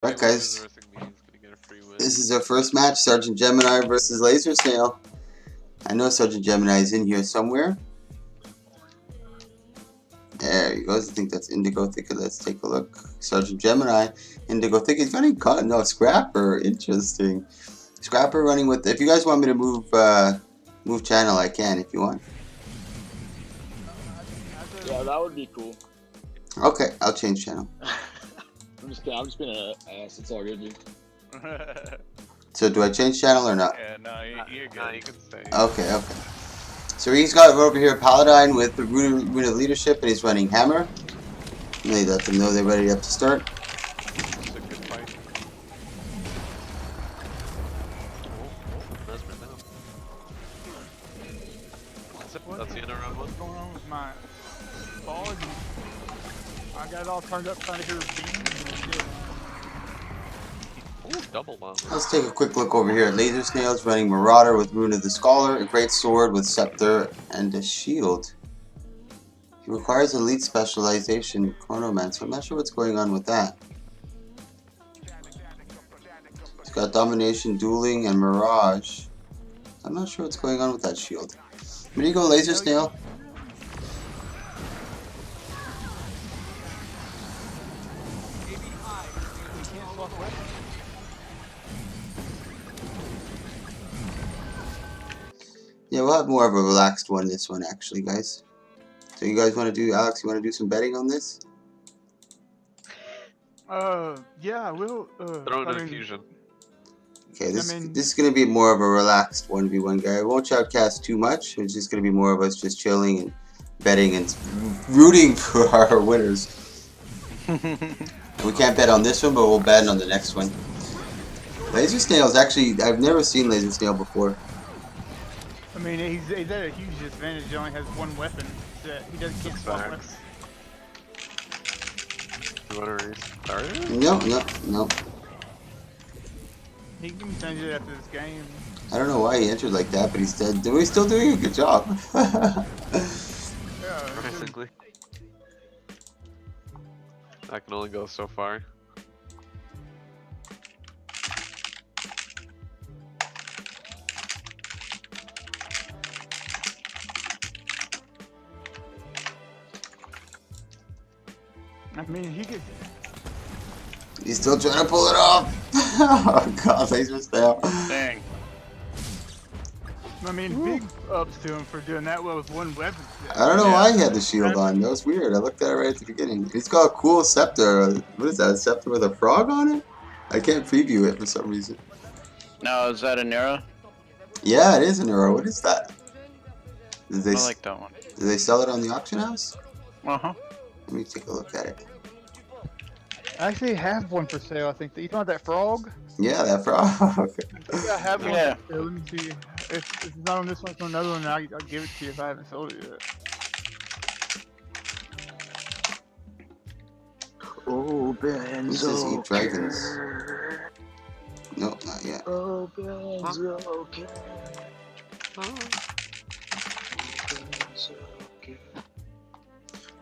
Alright guys, this is our first match, Sergeant Gemini versus Laser Snail. I know Sergeant Gemini is in here somewhere. There he goes, I think that's Indigo Thicket, let's take a look. Sergeant Gemini, Indigo Thicket, he's running, no, Scrapper, interesting. Scrapper running with, if you guys want me to move channel, I can if you want. Yeah, that would be cool. Okay, I'll change channel. I'm just being an ass, it's all good, dude. So do I change channel or not? Yeah, no, you're good. No, you can stay. Okay. So he's got over here Paladin with the Rune of Leadership, and he's running Hammer. And they let them know they're ready up to start. It's a good fight. That's the end of round one. What's going on with my fog? I got it all turned up trying to hear beams. Ooh, double bomb. Let's take a quick look over here at Laser Snails running Marauder with Rune of the Scholar, a great sword with Scepter, and a shield. He requires elite specialization, Chronomancer. I'm not sure what's going on with that. He's got Domination, Dueling, and Mirage. I'm not sure what's going on with that shield. Where do you go, Laser Snail? Yeah, we'll have more of a relaxed one this one, actually, guys. So you guys want to do, Alex, you want to do some betting on this? Yeah, we'll, Throw in a fusion. Okay, this is going to be more of a relaxed 1v1 guy. I won't shoutcast too much. It's just going to be more of us just chilling and betting and rooting for our winners. We can't bet on this one, but we'll bet on the next one. Laser Snail is actually, I've never seen Laser Snail before. I mean, he's at a huge disadvantage. He only has one weapon that he can't swap with. You want to restart it? No. He can change it after this game. I don't know why he entered like that, but he's still doing a good job. Yeah, Basically. I can only go so far. I mean, he could. He's still trying to pull it off. Oh god, Laser Snail. Dang. I mean, big ups to him for doing that well with one weapon. I don't know why he had the shield on. That was weird. I looked at it right at the beginning. He's got a cool scepter. What is that? A scepter with a frog on it? I can't preview it for some reason. No, is that a Nero? Yeah, it is an arrow. What is that? Did they, I like that one. did they sell it on the auction house? Uh-huh. Let me take a look at it. I actually have one for sale. I think. You talking about that frog? Yeah, that frog. Yeah, I have one. Yeah. For sale. Let me see. If it's not on this one, it's on another one. I'll give it to you if I haven't sold it yet. This is Eat Dragons. No, not yet.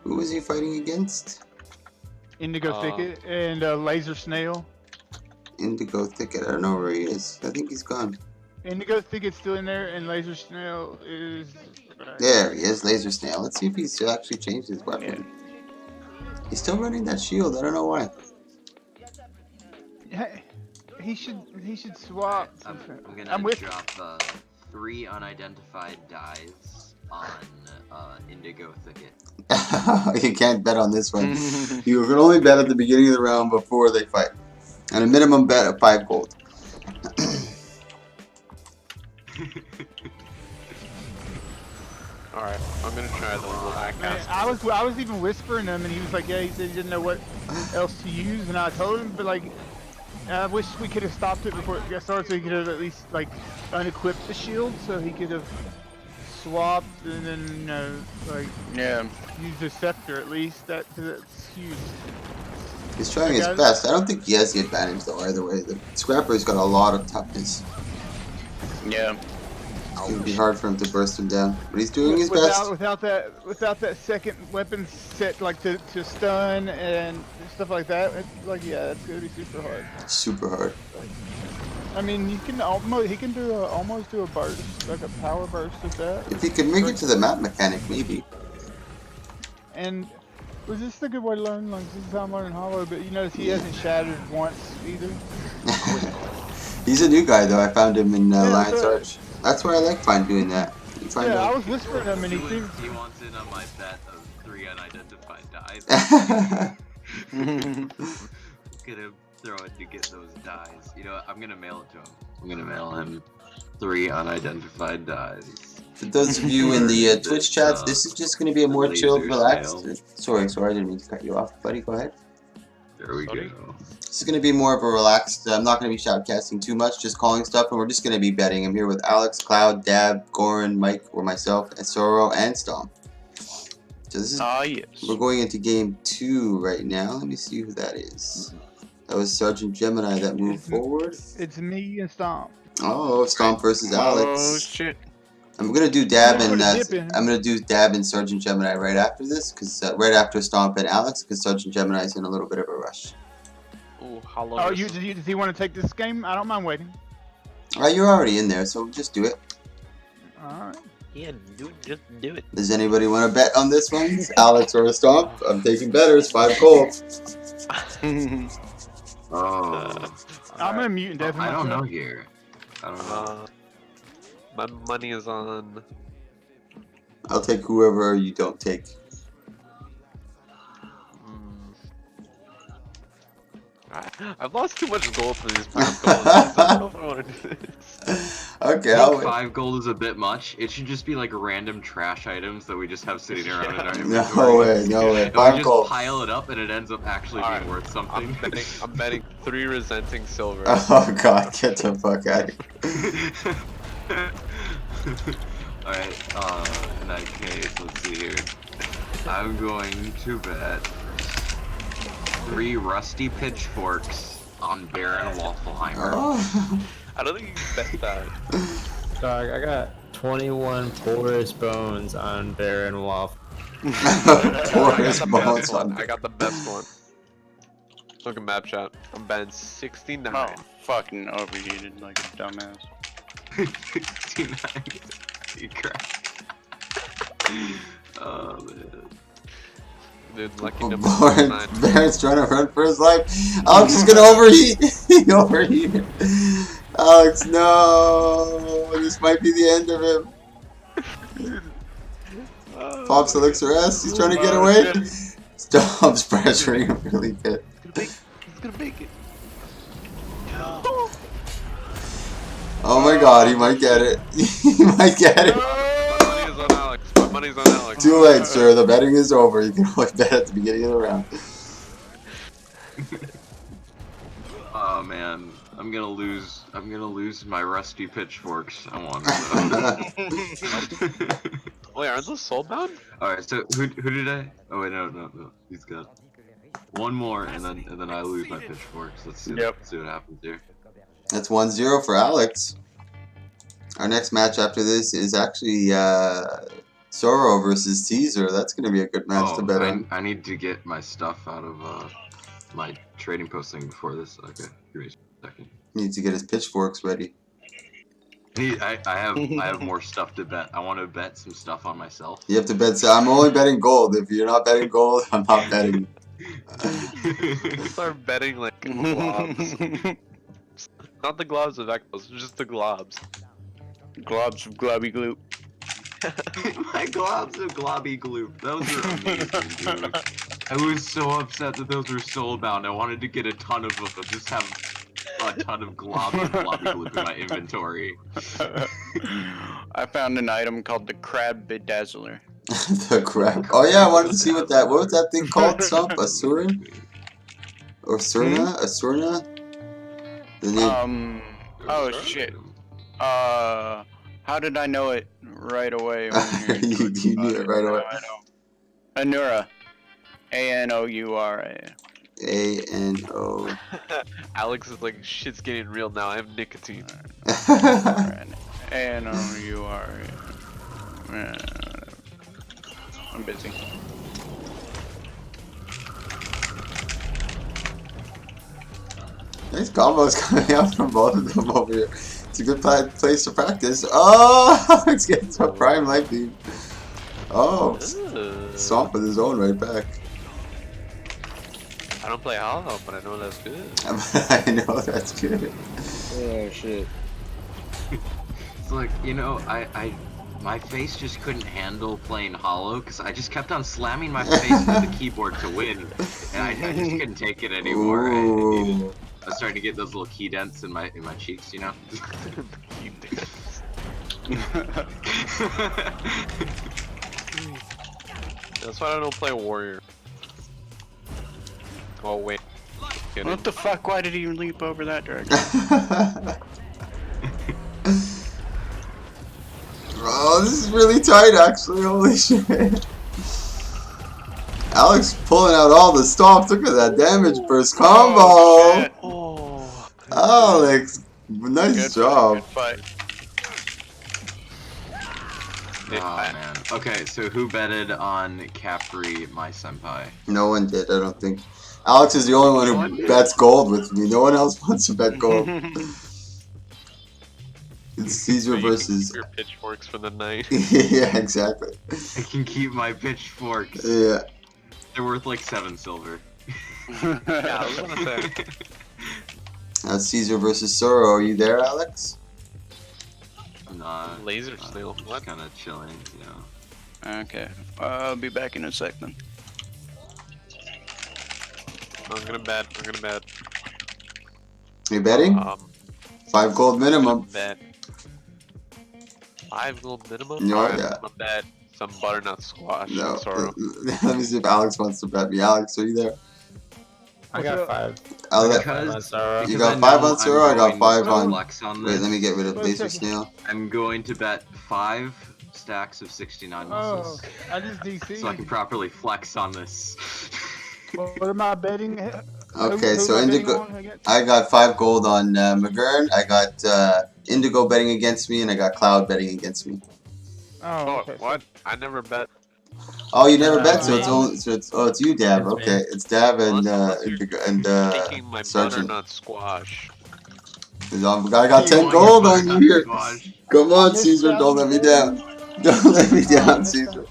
Who was he fighting against? Indigo Thicket and Laser Snail. Indigo Thicket. I don't know where he is. I think he's gone. Indigo Thicket's still in there, and Laser Snail is. There he is, Laser Snail. Let's see if he's actually changed his weapon. He's still running that shield. I don't know why. Hey, he should swap. I'm gonna drop 3 unidentified dies on Indigo Thicket. You can't bet on this one. You can only bet at the beginning of the round before they fight. And a minimum bet of 5 gold. Alright, I'm gonna try the black Man, I was even whispering him, and he was like, "Yeah," he said he didn't know what else to use, and I told him, but like, I wish we could have stopped it before it got started, so he could have at least like unequipped the shield, so he could have swapped and then used the scepter at least. That's huge. He's trying his best. I don't think he has the advantage though either way. The Scrapper's got a lot of toughness. Yeah. It's gonna be hard for him to burst him down, but he's doing his best. Without that second weapon set like to stun and stuff like that. It's like, yeah, that's gonna be super hard. Super hard. I mean, he can almost do a burst, like a power burst with that. If he could make it to the map mechanic, maybe. And was this a good way to learn? Like, this is how I'm learning Hollow, but you notice he hasn't shattered once either. He's a new guy though. I found him in Yeah, Lion's so- Arch. That's why I like doing that. You find Yeah, I out. was whispering him and he seemed. He wants in on my bet of 3 unidentified dies. Gonna throw it to get those dies. You know what? I'm gonna mail it to him. I'm gonna mail him 3 unidentified dies. For those of you in the Twitch chats, this is just going to be a more chilled, Lasers relaxed. fail. Sorry, I didn't mean to cut you off, buddy. Go ahead. There we Sorry? go. This is going to be more of a relaxed. I'm not going to be shoutcasting too much, just calling stuff, and we're just going to be betting. I'm here with Alex, Cloud, Dab, Goran, Mike, or myself, and Soro and Stomp. So this is. Yes. We're going into game 2 right now. Let me see who that is. That was Sergeant Gemini that moved forward. It's me and Stomp. Oh, Stomp versus Alex. Oh shit. I'm gonna do Dab and Dip in. I'm gonna do Dab and Sergeant Gemini right after this, cause right after Stomp and Alex, cause Sergeant Gemini's in a little bit of a rush. Ooh, hollow. Oh, versus- does he want to take this game? I don't mind waiting. Alright, you're already in there, so just do it. Alright. Yeah, just do it. Does anybody want to bet on this one? Alex or Stomp? I'm taking betters. 5 gold. Oh. I'm gonna mute and deafen I don't know myself. here. I don't know. My money is on. I'll take whoever you don't take. I've lost too much gold for these past goals. I don't know if I want to do this. Okay, I I'll think wait. 5 gold is a bit much. It should just be like random trash items that we just have sitting around in our Yeah. inventory. No way, no way. And we 5 just gold. pile it up and it ends up actually being Alright, worth something. I'm betting 3 resenting silver. Oh god, get the fuck out of here. Alright, in that case, let's see here. I'm going to bet 3 rusty pitchforks on Baron Waffleheimer. Oh. I don't think you can bet that. Dog, I got 21 porous bones on Baron Waffle. Porous I got the bones best one. on. I got the best one. Look at map chat. I'm betting 69. Oh, fucking overheated like a dumbass. 69. You crap. Oh man. Dude, lucky Oh, number Baron, 9. Baron's trying to run for his life. Alex is gonna overheat. He overheated. Alex, no. This might be the end of him. Pops Elixir S. He's trying to get away. Stomp's pressuring him really good. He's gonna make it. Oh my god, he might get it. He might get it. My money is on Alex. My money's on Alex. Too late, sir. The betting is over. You can only bet at the beginning of the round. Oh man. I'm gonna lose my rusty pitchforks. I want it. Wait, aren't those soulbound? Alright, so who did I? Oh wait, no. He's got one more, and then I lose my pitchforks. Let's see. Yep. Let's see what happens here. That's 1-0 for Alex. Our next match after this is actually Soro versus Caesar. That's going to be a good match to bet on. I need to get my stuff out of my trading post thing before this. Okay, give me a second. He needs to get his pitchforks ready. I have more stuff to bet. I want to bet some stuff on myself. You have to bet. So I'm only betting gold. If you're not betting gold, I'm not betting. Start betting like globs. Not the globs of Echoes, just the globs. Globs of globby gloop. My globs of globby gloop. Those are amazing, dude. I was so upset that those were soulbound. I wanted to get a ton of them, just have a ton of globs of globby gloop in my inventory. I found an item called the Crab Bedazzler. The crap. Oh yeah, I wanted to see what was that thing called? Stump? A Surin? Or Surna? A Surna? The name. Oh shit. How did I know it right away? When You knew it right away. Anura. Anoura. A-N-O. Alex is like, shit's getting real now. I have nicotine. Anoura. I'm busy. Nice combos coming out from both of them over here. It's a good place to practice. Oh, it's getting some prime light beam. Oh, Swamp with his own right back. I don't play Hollow, but I know that's good. I know that's good. Oh shit. It's like, you know, my face just couldn't handle playing Hollow because I just kept on slamming my face into the keyboard to win, and I just couldn't take it anymore. Ooh. I was starting to get those little key dents in my cheeks, you know. That's why I don't play Warrior. Oh wait. Kidding. What the fuck? Why did he leap over that direction? Oh, this is really tight actually, holy shit. Alex pulling out all the stops. Look at that damage burst combo. Oh, shit. Oh. Alex, nice Good job. fight, good fight. Oh man. Okay, so who betted on Capri, my senpai? No one did, I don't think. Alex is the only one who bets gold with me. No one else wants to bet gold. It's Caesar So you can versus. keep your pitchforks for the night. Yeah, exactly. I can keep my pitchforks. Yeah. They're worth like 7 silver. Yeah, I was gonna say. That's Caesar versus Soro. Are you there, Alex? I'm not. Laser Snail. What? Kind of chilling, you know. Okay, I'll be back in a sec then. I'm gonna bet. I'm gonna bet. You betting? 5 gold minimum. Bet. 5 gold minimum? No, Alright, yeah. I'm gonna bet some butternut squash. No. Sorrow. Let me see if Alex wants to bet me. Alex, are you there? I got 5. I'll let, Because- On Sorrow. you because got 5 know on Soro, I I'm got going 5 to on. flex on Wait, this. let me get rid of Wait a Laser second. Snail. I'm going to bet 5 stacks of 69 Oh, muscles. I just DC. So I can properly flex on this. What am I betting? Okay, Who so am I betting Indigo. on against? I got 5 gold on McGurn. I got Indigo betting against me, and I got Cloud betting against me. Oh, Oh, okay. what? I never bet. Oh, you never bet, so me. it's only it's you, Dab. It's me. Okay, it's Dab and Unless you're Indigo and Taking my Sergeant. butternut squash. 'Cause I got You 10 want gold your on you butternut here. squash? Come on, Missed Caesar, out don't on let me the down. betting. Don't let me Oh, I down, missed Caesar.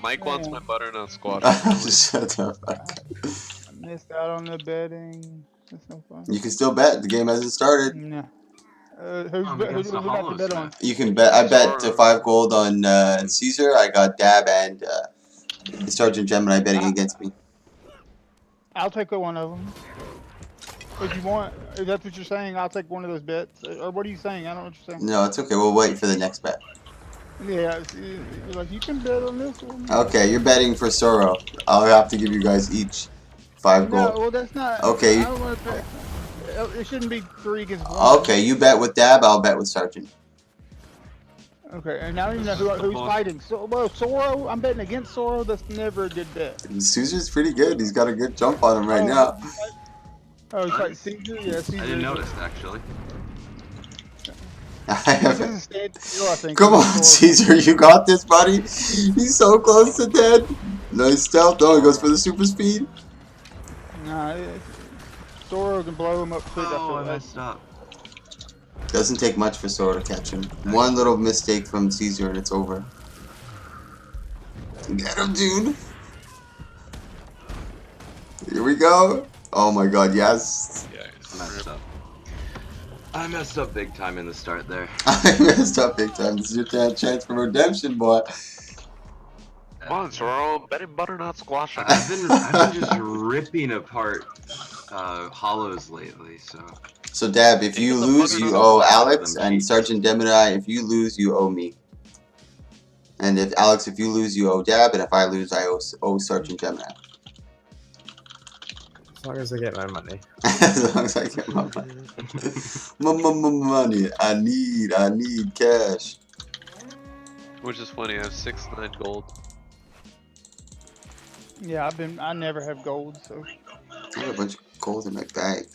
Mike wants my Man. butternut squash. apparently. Shut the fuck up. I missed out on the betting. That's no fun. You can still bet. The game hasn't started. Nah. Who I'm do against the we have to bet on? Hollow You can bet. I bet Sorry. 5 gold on Caesar. I got Dab and Sergeant Gemini betting against me. I'll take one of them. If you want, if that's what you're saying, I'll take one of those bets. Or what are you saying? I don't know what you're saying. No, it's okay. We'll wait for the next bet. Yeah, you're like, you can bet on this one. Okay, you're betting for Soro. I'll have to give you guys each 5 No, gold. well, that's not. Okay. I don't want to bet. It shouldn't be 3 against 1. Okay, you bet with Dab. I'll bet with Sergeant. Okay, and I don't even know who's fighting. So, well, Soro, I'm betting against Soro. That's never a good bet. Caesar's pretty good. He's got a good jump on him right Oh, now. Oh, he's fighting Caesar? Yeah, Caesar. I didn't notice actually. I He have doesn't stand still, I think. Come on, Soro. Caesar, you got this, buddy. He's so close to dead. Nice stealth. Oh, he goes for the super speed. Nah, Soro can blow him up quick. Oh, I after that. messed up. Doesn't take much for Sora to catch him. One little mistake from Caesar and it's over. Get him, dude. Here we go. Oh my god, yes. Yeah. Messed up. I messed up big time in the start there. I messed up big time. This is your chance for redemption, boy. Come on, Sorrow. Betting butternut squash. I've been just ripping apart hollows lately, so. So, Dab, if you lose, you owe Alex, and Sergeant Gemini, if you lose, you owe me. And if Alex, if you lose, you owe Dab, and if I lose, I owe Sergeant Gemini. As long as I get my money. As long as I get my money. Money. I need cash. Which is funny. I have 6-9 gold. Yeah, I never have gold, so. I have a bunch of gold in my bag.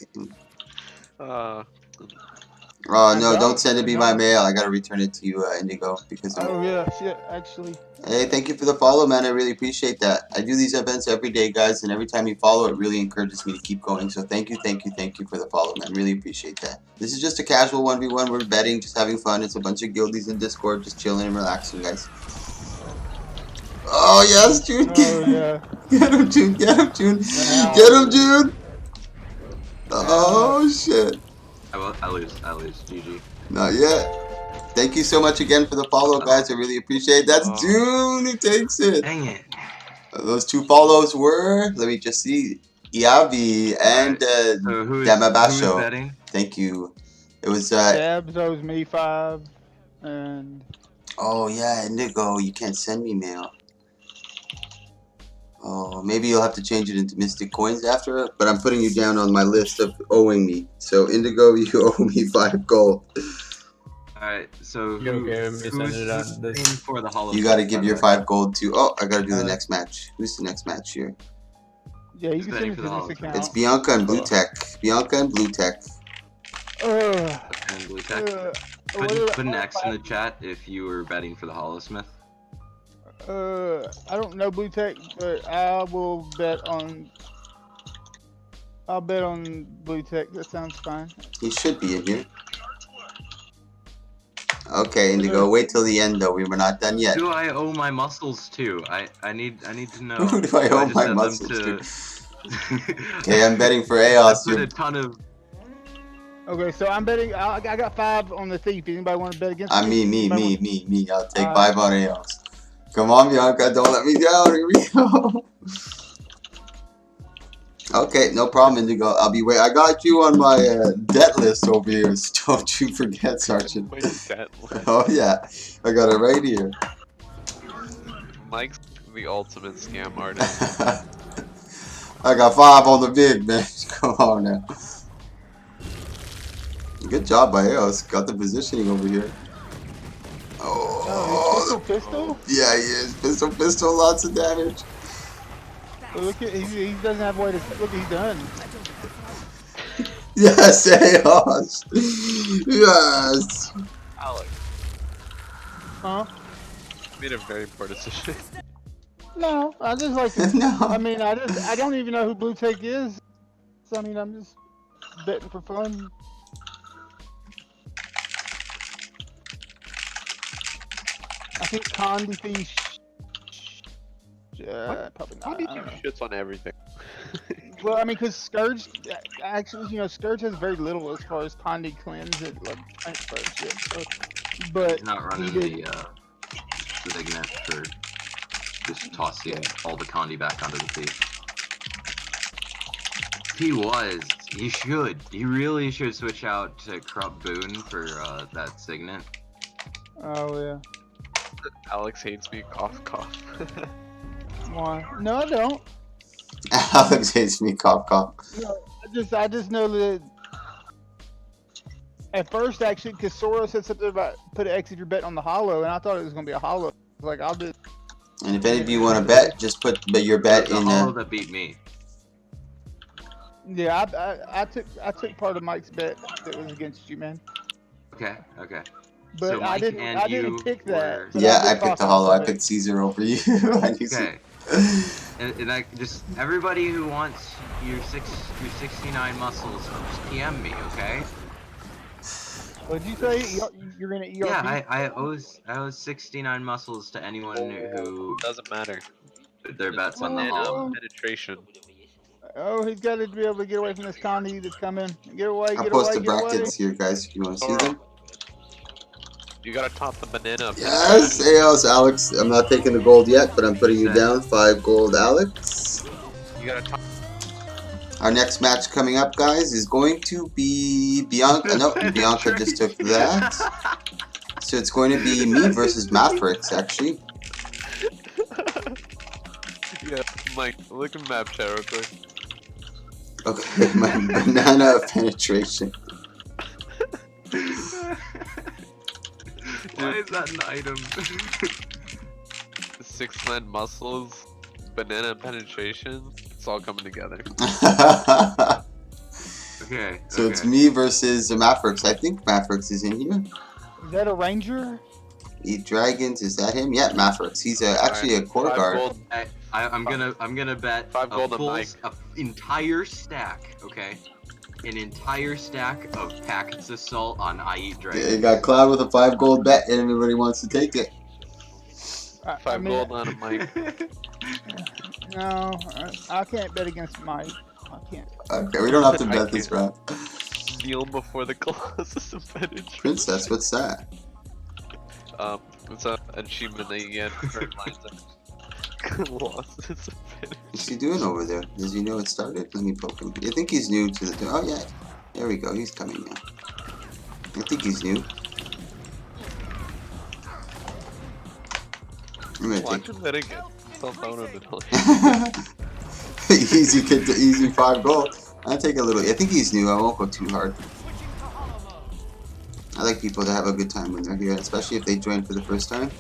Oh no, don't send it me by mail. I gotta return it to you, Indigo, because Oh yeah, shit. Actually, Hey, thank you for the follow, man. I really appreciate that. I do these events every day, guys, and every time you follow, it really encourages me to keep going. So thank you for the follow, man. Really appreciate that. This is just a casual 1v1. We're betting, just having fun. It's a bunch of guildies in Discord, just chilling and relaxing, guys. Oh, yes, June. oh yeah. Get him, June. Get him, June. Wow. Get him, June. Oh, shit. I lose. GG. Not yet. Thank you so much again for the follow, guys. I really appreciate it. That's Oh. June who takes it. Dang it. Those 2 follows were, let me just see, Iavi and So who's Damabasho. betting? Thank you. It was, Dabs owes me 5, and oh yeah, Indigo, you can't send me mail. Oh, maybe you'll have to change it into Mystic Coins after, but I'm putting you down on my list of owing me. So, Indigo, you owe me 5 gold. Alright, so You okay with me sending it on this? paying for the Hollow You gotta Smith, give by your the way? 5 gold to, oh, I gotta do the next match. Who's the next match here? yeah, you Who's can betting send it for to the this Hollow? account. It's Bianca and Blue Tech. Bianca and Blue Tech. And Blue Tech. Put an X in the I chat if you were betting for the Hollowsmith. don't know Blue Tech, but I will bet on. I'll bet on Blue Tech. That sounds fine. He should be in here. Okay, Indigo, wait till the end though. We were not done yet. Who do I owe my muscles to? I need to know. Who do I owe just my set them muscles to? to? Okay, I'm betting for I Aos. put a ton of. Okay, so I'm betting. I got 5 on the thief. Anybody want to bet against Me. Anybody want- I'll take 5 on Aos. Come on, Bianca, don't let me down. Here we go. Okay, no problem, Indigo. I'll be wait. I got you on my debt list over here. So don't you forget, Sergeant. My debt list. Oh yeah, I got it right here. Mike's the ultimate scam artist. I got 5 on the big, man. Come on now. Good job by Aos. Got the positioning over here. Oh, pistol. Yeah, he is. Pistol, lots of damage. Well, look at he doesn't have a way to look. He's done. Yes, Aos. Yes. Alex Huh? made a very poor decision. No, I just like. To, No. I mean, I don't even know who Blue Tech is. So I mean, I'm just betting for fun. I think Condi Fish. Probably not. How do I you don't know. shits on everything? Well, I mean, because Scourge, actually, you know, Scourge has very little as far as Condi cleanse and like transfer shit. So, but He's not running did- the Signet for just tossing all the Condi back onto the thief. He was. He should. He really should switch out to Corrupt Boon for that Signet. Oh yeah. Alex hates me. Cough, cough. Why? No, I don't. Alex hates me. Cough, cough. No, I just know that. At first, actually, because Sora said something about put an X if you're betting on the hollow, and I thought it was gonna be a hollow. I was like, I'll do. And if any of you want to bet, just put your bet The in. Hollow that beat me. Yeah, I took part of Mike's bet that was against you, man. Okay. But So I Mike didn't. and I didn't you pick that. were- but Yeah, did I picked talk the on hollow. I some of it. picked Caesar over you. I knew Okay. And I just everybody who wants your 69 muscles, just PM me, okay? What did you say? You're gonna ERP? Yeah, I owe 69 muscles to anyone who Doesn't matter. put their bets on the Oh. hollow. Penetration. Oh, he's got to be able to get away from this Condi that's coming. Get away, I'll get post away, the get away. brackets here, guys, if you want to see Sora. them. You gotta top the banana. Yes, Aos, Alex. I'm not taking the gold yet, but I'm putting you down. 5 gold, Alex. You gotta top. Our next match coming up, guys, is going to be Bianca. No, Bianca just took that. So it's going to be me versus Mavericks, actually. Yeah, Mike, look at map chat real quick. Okay, my banana of penetration. Why is that an item? 6 land muscles, banana penetration. It's all coming together. Okay. So it's okay. me versus Mavericks. I think Mavericks is in here. Is that a ranger? Eat Dragons, is that him? Yeah, Mavericks. He's actually a core 5 guard. gold. I'm gonna bet 5 gold on Mike. entire stack. Okay. An entire stack of packets of salt on I Eat Yeah, Dragon. you got Cloud with a 5 gold bet, and everybody wants to take it. 5 gold on a Mike. No, I can't bet against Mike. I can't. Okay, we don't have to I bet this can't. round. Kneel before the Colossus of Penetration. Princess, what's that? It's an achievement that you get for lines of Colossus of Penetration. What's he doing over there? Does he know it started? Let me poke him. I think he's new to the... Oh, yeah. There we go. He's coming now. I think he's new. I'm gonna Watch take... him let it get himself out of it. Easy kid to easy 5 gold. I'll take a little... I think he's new. I won't go too hard. I like people to have a good time when they're here, especially if they join for the first time.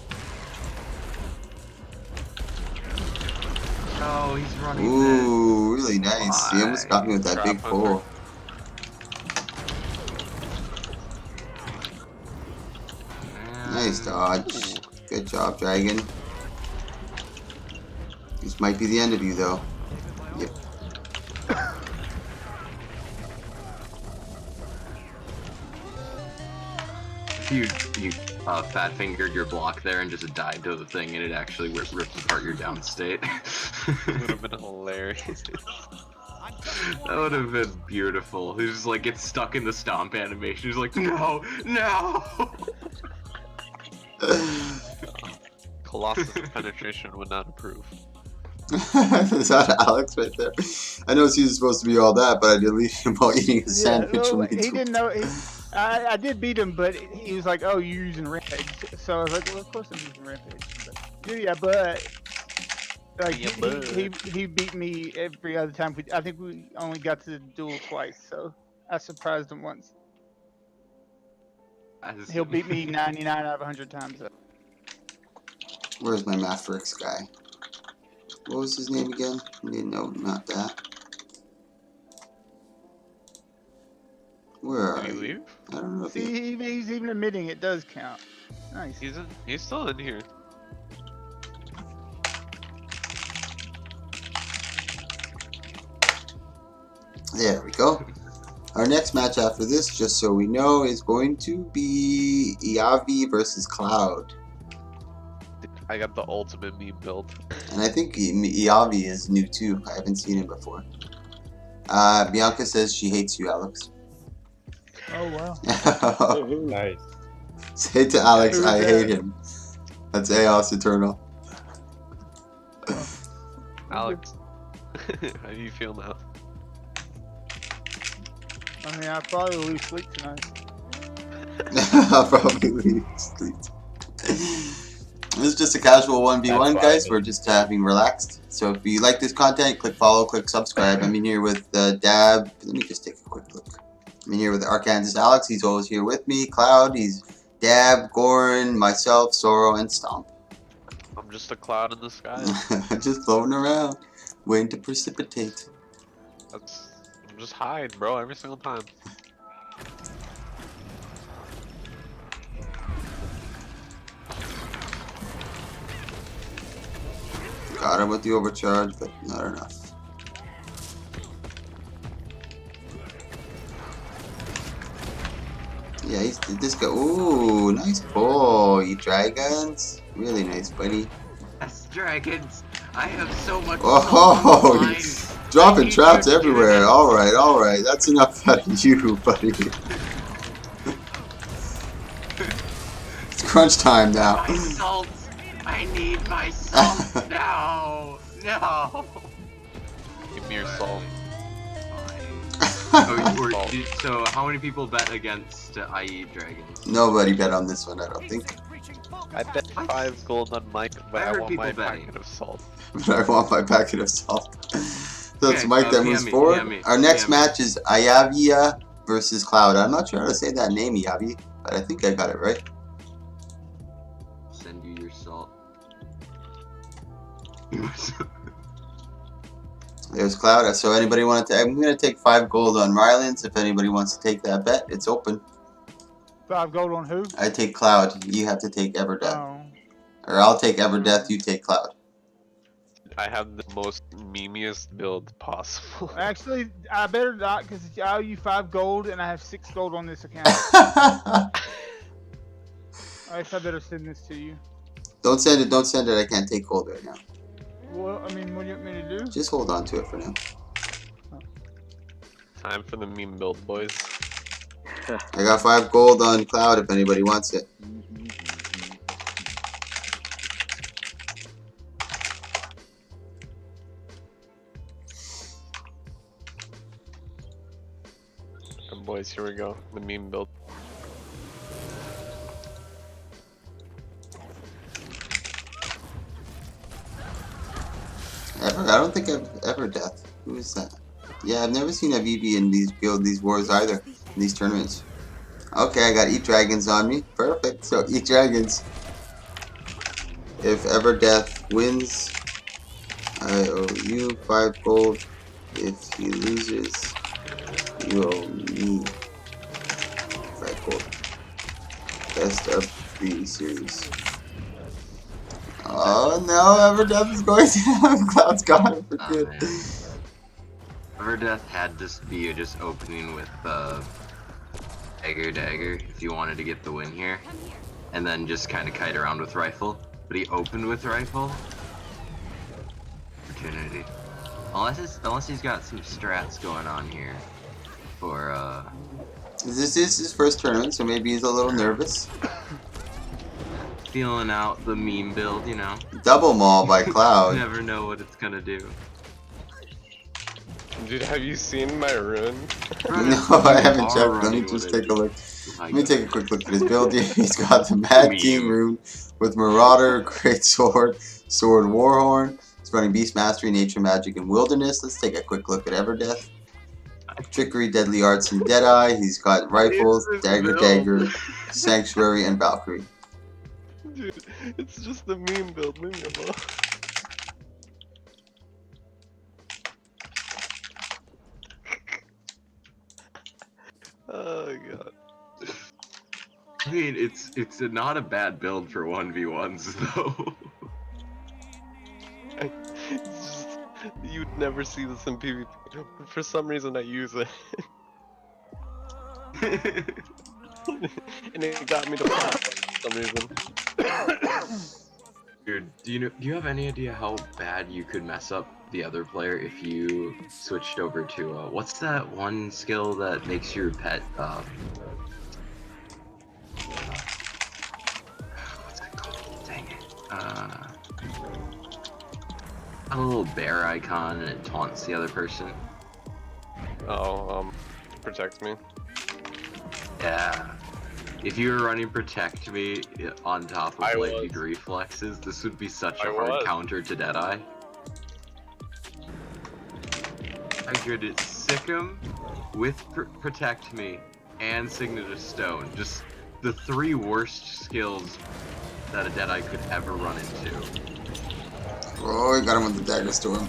Oh, he's running. Ooh, really nice. He almost got me with that big Trap pole. Nice dodge. Good job, Dragon. This might be the end of you, though. Yep. You fat fingered your block there and just died to the thing, and it actually ripped apart your down state. Would have been hilarious. That would have been beautiful. He just like gets stuck in the stomp animation. He's like, no, no. Colossus of Penetration would not approve. Is that Alex right there? I know he's supposed to be all that, but I deleted him while eating a sandwich. well, when he took- didn't know. I did beat him, but he was like, "Oh, you're using Rampage." So I was like, "Well, of course I'm using Rampage." But, yeah, but like he beat me every other time. I think we only got to duel twice, so I surprised him once. He'll beat me 99 out of 100 times. Where's my Mavericks guy? What was his name again? No, not that. Where are Did he you? leave? I don't know if he... See, he's even admitting it does count. Nice. He's still in here. There we go. Our next match after this, just so we know, is going to be Iavi versus Cloud. I got the ultimate meme build. And I think Iavi is new too. I haven't seen him before. Bianca says she hates you, Alex. Oh wow. Nice. Say to Alex, Who's I that? hate him. That's Aos Eternal. Alex, how do you feel now? I mean, I probably will lose sleep tonight. I'll probably leave sleep. This is just a casual 1v1, That's guys. fine. We're just having relaxed. So if you like this content, click follow, click subscribe. I'm in here with Dab. Let me just take a quick look. I'm in here with Arkansas Alex. He's always here with me. Cloud. He's Dab, Goran, myself, Soro, and Stomp. I'm just a cloud in the sky. Just floating around, waiting to precipitate. I'm just hide, bro, every single time. Got him with the overcharge, but not enough. Yeah, this guy. Ooh, nice pull, you dragons. Really nice, buddy. Yes, dragons. I have so much. Oh, salt on mine. dropping need traps your everywhere. dragons. All right. That's enough out of you, buddy. It's crunch time now. My salt. I need my salt now. No. Give me your soul. So how many people bet against I Eat Dragons? Nobody bet on this one, I don't think. I bet 5 gold on Mike, but I I heard want my people betting. packet of salt. But I want my packet of salt. So it's Okay, Mike that moves PM me, forward. PM me, Our next PM me. match is Ayavia versus Cloud. I'm not sure how to say that name, Yavi, but I think I got it right. Send you your salt. There's Cloud. So anybody want to? I'm gonna take 5 gold on Rylands. If anybody wants to take that bet, it's open. 5 gold on who? I take Cloud. You have to take Everdeath, Oh. or I'll take Everdeath. You take Cloud. I have the most memeiest build possible. Actually, I better not because I owe you 5 gold and I have 6 gold on this account. I guess I better send this to you. Don't send it. Don't send it. I can't take gold right now. Well, I mean, what do you want me to do? Just hold on to it for now. Time for the meme build, boys. I got 5 gold on Cloud if anybody wants it. And boys, here we go. The meme build. I don't think I've Everdeath. Who is that? Yeah, I've never seen a VB in these wars either. In these tournaments. Okay, I got Eat Dragons on me. Perfect. So Eat Dragons. If Everdeath wins, I owe you 5 gold. If he loses, you owe me 5 gold. Best of 3 series. Oh no, Everdeath is going down. Cloud's got him for good. Everdeath had this be just opening with dagger if you wanted to get the win here, and then just kind of kite around with rifle. But he opened with rifle. Opportunity. Unless he's got some strats going on here for This is his first tournament, so maybe he's a little nervous. feeling out the meme build, you know. Double maul by Cloud. You never know what it's gonna do. Dude, have you seen my rune? No, I haven't checked. Let me just take a look. Let me take a quick look at his build here. He's got the Mad King rune with Marauder, Great Sword, Sword Warhorn. He's running Beast Mastery, Nature Magic, and Wilderness. Let's take a quick look at Everdeath. Trickery, Deadly Arts, and Deadeye. He's got Rifles, Dagger, Sanctuary, and Valkyrie. Dude, it's just the meme build. Leave me alone. Oh god. I mean, it's not a bad build for 1v1s though. It's just, you'd never see this in PvP. For some reason, I use it. And it got me to pop for some reason. Dude, do you have any idea how bad you could mess up the other player if you switched over to what's that one skill that makes your pet what's it called? Dang it. A little bear icon and it taunts the other person. Oh, protect me. Yeah. If you were running Protect Me on top of I Lightning was. Reflexes, this would be such a I hard was. counter to Deadeye. I could sick him with Protect Me and Signet of Stone. Just the 3 worst skills that a Deadeye could ever run into. Oh, he got him with the Dagger Storm.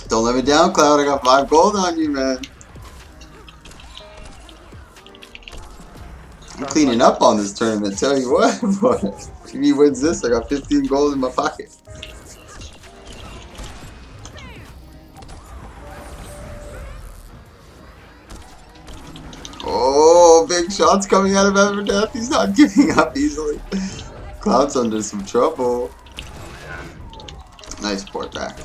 Don't let me down, Cloud. I got 5 gold on you, man. I'm cleaning up on this tournament, tell you what, boy. If he wins this, I got 15 gold in my pocket. Oh, big shots coming out of Everdeath. He's not giving up easily. Cloud's under some trouble. Nice port back.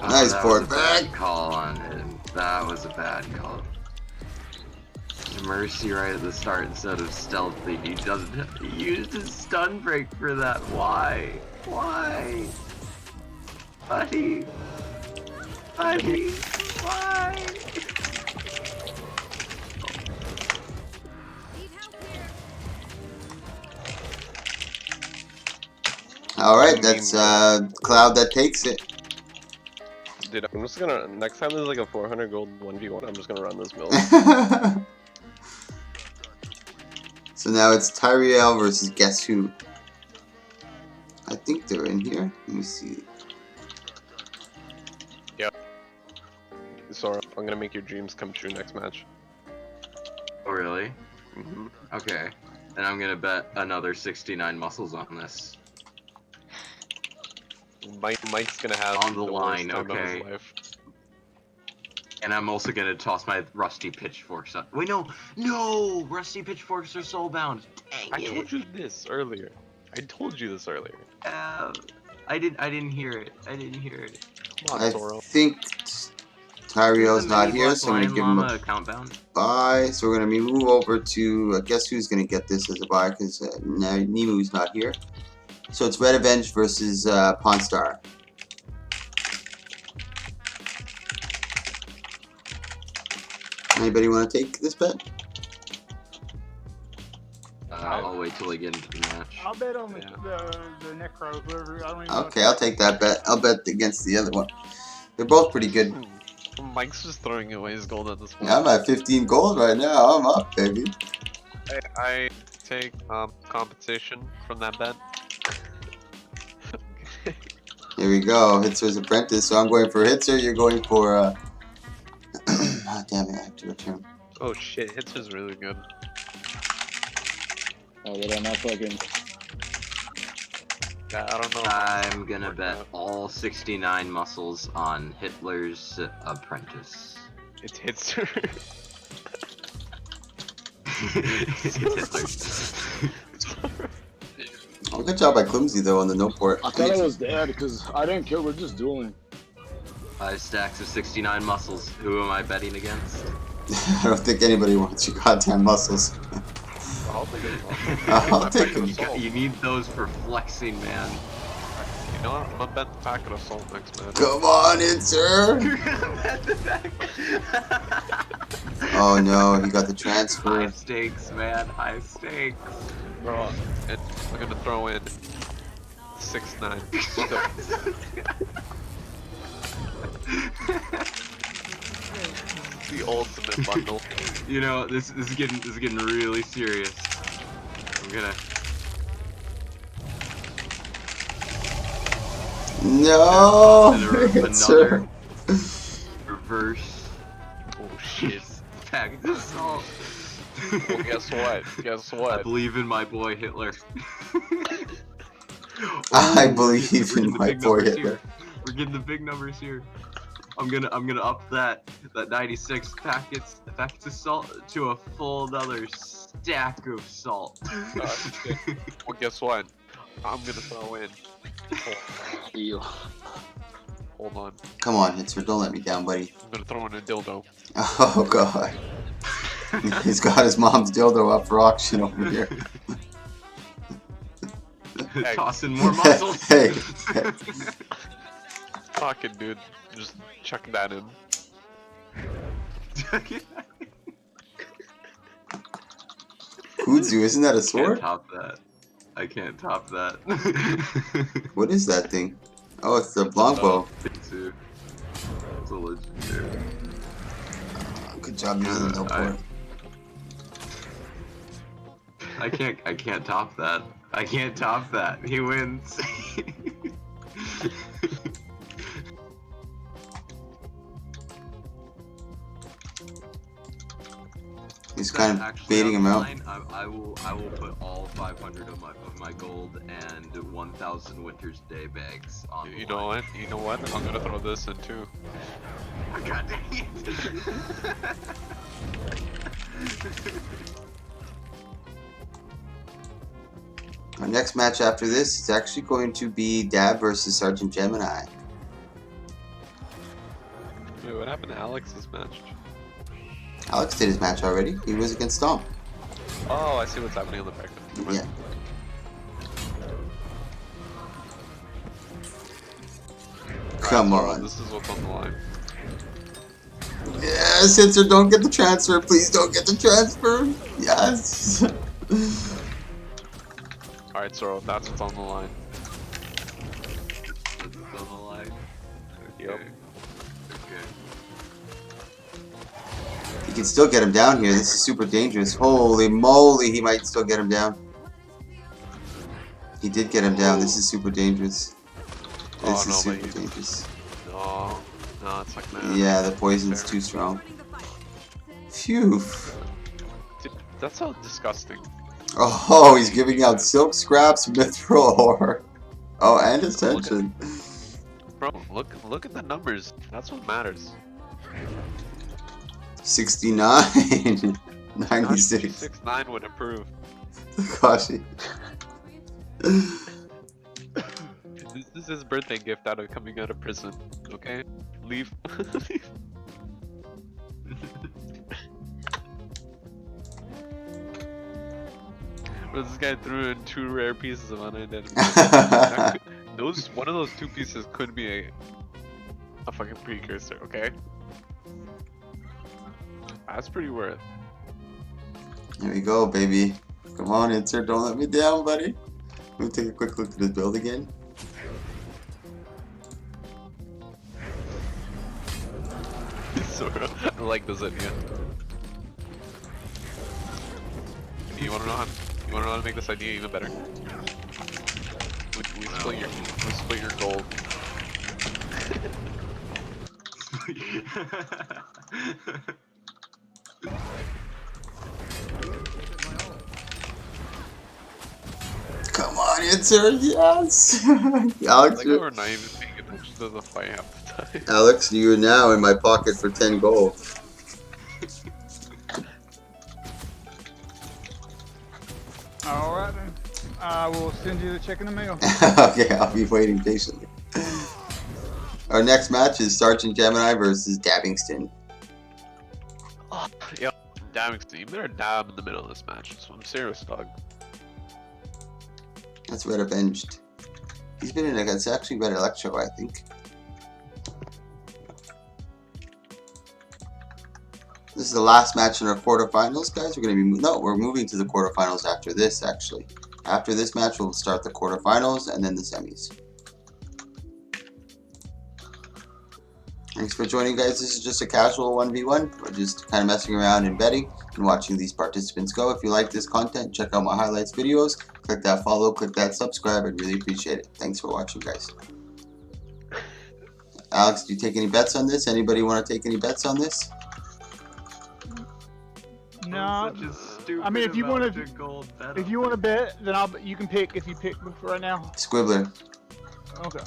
Nice that port was a bad back. call on him. That was a bad call. Mercy right at the start instead of stealthy. He used his stun break for that. Why? Why? Buddy? Buddy? Why? Alright, that's Cloud that takes it. Dude, I'm just gonna, next time there's like a 400 gold 1v1, I'm just gonna run this build. So now it's Tyrael versus guess who? I think they're in here. Let me see. Sora, I'm gonna make your dreams come true next match. Oh, really? Mm-hmm. Okay. And I'm gonna bet another 69 muscles on this. Mike's gonna have On the worst line, time of his okay. life. And I'm also gonna toss my rusty pitchforks up. Wait, no! No! Rusty pitchforks are soulbound! Dang I it! told you this earlier. I told you this earlier. I didn't hear it. I didn't hear it. Come on, I Soro. think Tyrion's not here, so I'm Lion gonna give him Llama a account bound. bye. So we're gonna move over to, I guess who's gonna get this as a bye, because Nemu's not here. So it's Red Avenge versus Pawn Star. Anybody want to take this bet? I'll wait till I get into the match. I'll bet on Yeah. the Necro, whoever. I don't even know Okay, I'll take that bet. I'll bet against the other one. They're both pretty good. Mike's just throwing away his gold at this point. Yeah, I'm at 15 gold right now. I'm up, baby. I take compensation from that bet. Here we go. Hitzer's apprentice. So I'm going for Hitzer. You're going for. Oh, damn it! I have to return. Oh shit, Hitzer's really good. Oh, but I'm not fucking. Yeah, I don't know. I'm gonna bet all 69 muscles on Hitler's apprentice. It's Hitzer. It's Hitler. Oh, good job by Clumsy though on the no port. I thought I was dead because I didn't kill. We're just dueling. 5 stacks of 69 muscles. Who am I betting against? I don't think anybody wants your goddamn muscles. I'll take it. I'll take them. You need those for flexing, man. You know what? I'm gonna bet the packet of salt next match. Come on, Hitzer. Oh no, he got the transfer. High stakes, man. High stakes. Bro, and I'm gonna throw in 6-9. The ultimate bundle. You know, this is getting really serious. I'm gonna. No, Another Hitzer. reverse Oh shit. package of salt. Well, guess what? Guess I what? believe in my boy Hitler. I Oh, believe we're in getting the my big boy numbers Hitler. here. We're getting the big numbers here. I'm gonna up that 96 packets of salt to a full another stack of salt. Shit. Well, guess what? I'm gonna throw in. Ew. Hold on. Come on, Hitzer, don't let me down, buddy. I'm gonna throw in a dildo. Oh god. He's got his mom's dildo up for auction over here. Hey. Tossing more muscles. Hey. Fucking dude. Just chuck that in. Kudzu, isn't that a Can't sword? top that. I can't top that. What is that thing? Oh, it's the Blanco. It's a legendary. Good job using the no port. I can't top that. I can't top that. He wins. He's kind of Actually, baiting on him the out. line, I will put all 500 of my gold and 1,000 Winter's Day bags on. You know what? You know what? I'm gonna throw this in too. God dang it! Our next match after this is actually going to be Dab versus Sergeant Gemini. Wait, what happened to Alex's match? Alex did his match already. He was against Stomp. Oh, I see what's happening on the back end. Yeah. Come Alright, on. This is what's on the line. Yes, Hitzer, don't get the transfer. Please don't get the transfer. Yes. Alright, Zoro, that's what's on the line. That's on the line. Yep. Okay. Okay. You can still get him down here. This is super dangerous. Holy moly, he might still get him down. He did get him down. This is super dangerous. This Oh, is no, super but you- dangerous. No. No, it's like Yeah, the poison's too strong. Phew. Dude, that's so disgusting. Oh, he's giving out silk scraps, mithril ore. Oh, and ascension. Bro, look at the numbers. That's what matters. 69. 96. 6-9 would improve. Takashi. This is his birthday gift coming out of prison. Okay, leave. But this guy threw in 2 rare pieces of unidentified. One of those 2 pieces could be a fucking precursor. Okay, that's pretty worth. Here we go, baby. Come on, insert. Don't let me down, buddy. Let me take a quick look at his build again. Sora, I like this idea. You wanna know how to make this idea even better? We split your gold. Come on, insert. Yes. Alex, Like we're not even paying attention to the fight half the time. Alex, you are now in my pocket for 10 gold. Alright then. I will send you the check in the mail. Okay, I'll be waiting patiently. Our next match is Sergeant Gemini versus Dabbingston. Oh, yo, Davingston, you better dab in the middle of this match. So I'm serious, dog. That's Red Avenged. He's been in it's actually Red Electro, I think. This is the last match in our quarterfinals, guys. We're we're moving to the quarterfinals after this, actually. After this match, we'll start the quarterfinals and then the semis. Thanks for joining, guys. This is just a casual 1v1. We're just kind of messing around and betting and watching these participants go. If you like this content, check out my highlights videos. Click that follow, click that subscribe. I'd really appreciate it. Thanks for watching, guys. Alex, do you take any bets on this? Anybody want to take any bets on this? No. Such a stupid I mean, if you amount want of gold bet if on you want to bet, then you can pick if you pick right now. Squibbler. Okay.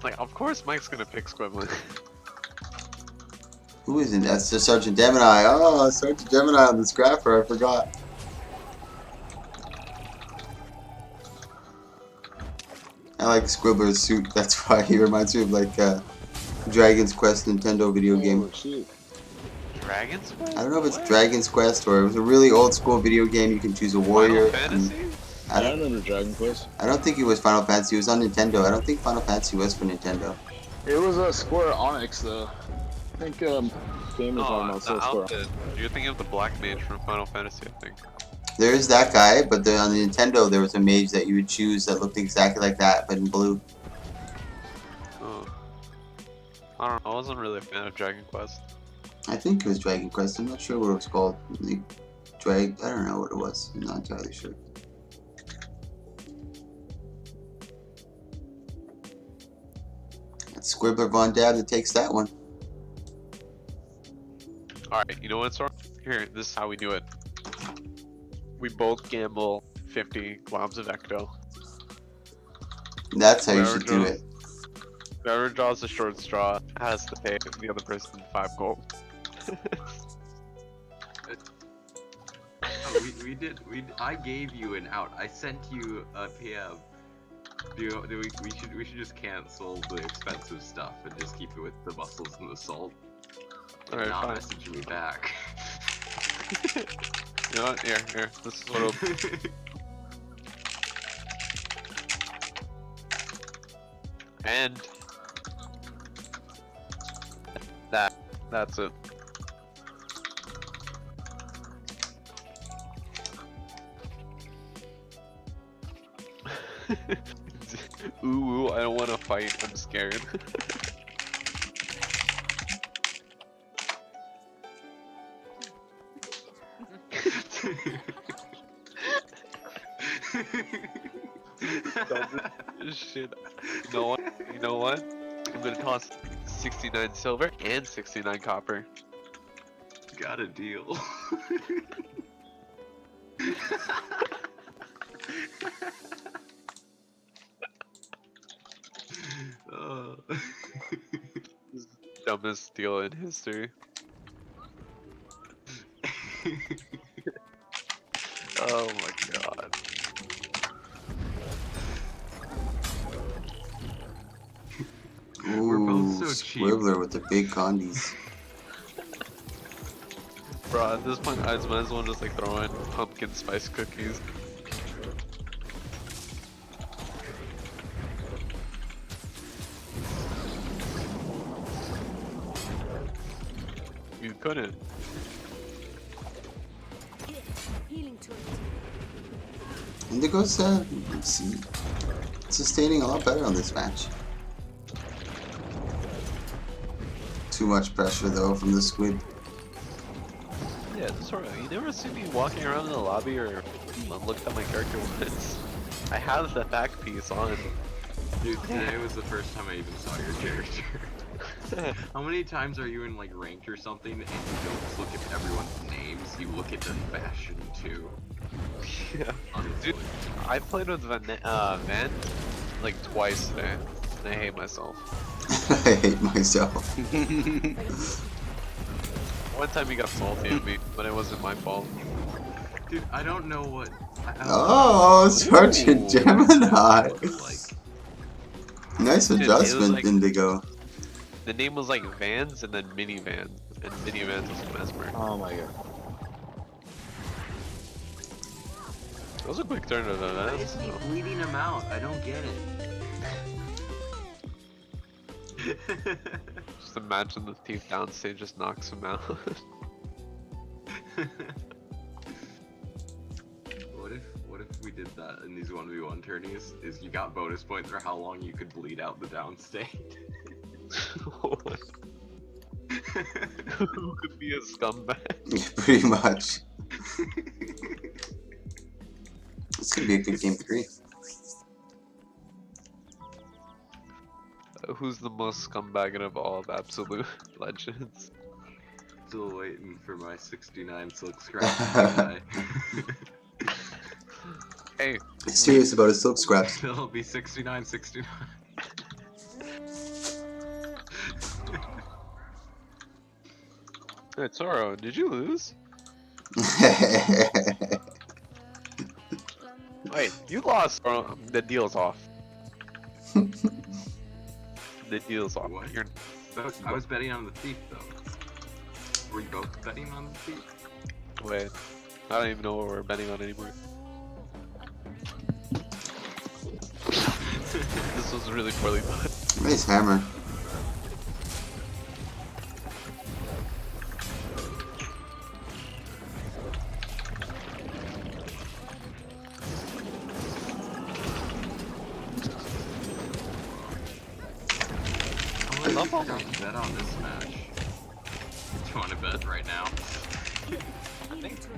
Like, of course Mike's gonna pick Squibbling. Who is it? That's the Sergeant Gemini. Oh, Sergeant Gemini on the scrapper. I forgot. I like Squibbler's suit. That's why he reminds me of like Dragon's Quest Nintendo video game. Oh, shit. Dragon's Quest? I don't know if it's What? Dragon's Quest or it was a really old school video game. You can choose a warrior. Final Fantasy? I I don't. remember Dragon Quest. I don't think it was Final Fantasy. It was on Nintendo. I don't think Final Fantasy was for Nintendo. It was a Square Onyx though. I think Game was on Oh, also the Square. outfit. You're thinking of the Black Mage from Final Fantasy, I think. There is that guy, but on the Nintendo there was a mage that you would choose that looked exactly like that, but in blue. Oh. I don't know, I wasn't really a fan of Dragon Quest. I think it was Dragon Quest. I'm not sure what it was called. I don't know what it was. I'm not entirely sure. It's Squibbler Von Dab that takes that one. Alright, you know what, Sora? Here, this is how we do it. We both gamble 50 globs of Ecto. That's how you Whoever should do draws- it. Whoever draws the short straw has to pay the other person 5 gold. Oh, I gave you an out. I sent you a PM. We should just cancel the expensive stuff and just keep it with the mussels and the salt. Alright, Not fine. message me back. You know what? Here. This is what it'll... And... That's it. Ooh, I don't want to fight. I'm scared. Shit. You know what? You know what? I'm gonna toss 69 silver and 69 copper. Got a deal. Oh. Dumbest deal in history. Oh my god. We're both Ooh, so cheap. Squibbler with the big condies. Bro, at this point, I might as well just like throw in pumpkin spice cookies. You couldn't. Healing to it. Indigo's sustaining a lot better on this match. Too much pressure though from the squid. Yeah, this sort of. You never see me walking around in the lobby or looked at my character once. I have the fact piece on. Dude, today was the first time I even saw your character. How many times are you in like ranked or something and you don't just look at everyone's names, you look at their fashion too? Yeah. Honestly. Dude, I played with Van like twice today, and I hate myself. I hate myself. One time he got salty at me, but it wasn't my fault. Dude, I don't know what. Oh, Sergeant Ooh. Gemini. Like, Nice Dude, it was adjustment, like- Indigo. The name was like Vans and then Minivans, and Minivans was Mesmer. Oh my god. It was a quick turn of why events. isn't he So. bleeding him out? I don't get it. Just imagine the thief downstage just knocks him out. What if we did that in these 1v1 tourneys? Is you got bonus points for how long you could bleed out the downstate? Who could be a scumbag? Yeah, pretty much. This could be a good game 3. Who's the most scumbag of all of Absolute Legends? Still waiting for my 69 silk scrap guy. Hey, Serious about his silk scraps. It'll be 69. hey Toro, did you lose? Wait, you lost. The deal's off. The deal's off. What? You're, I was betting on the thief though. Were you both betting on the thief? wait, I don't even know what we're betting on anymore. This was really poorly done. Nice hammer. I love all forgot to bet on this match. Do you want to bet right now?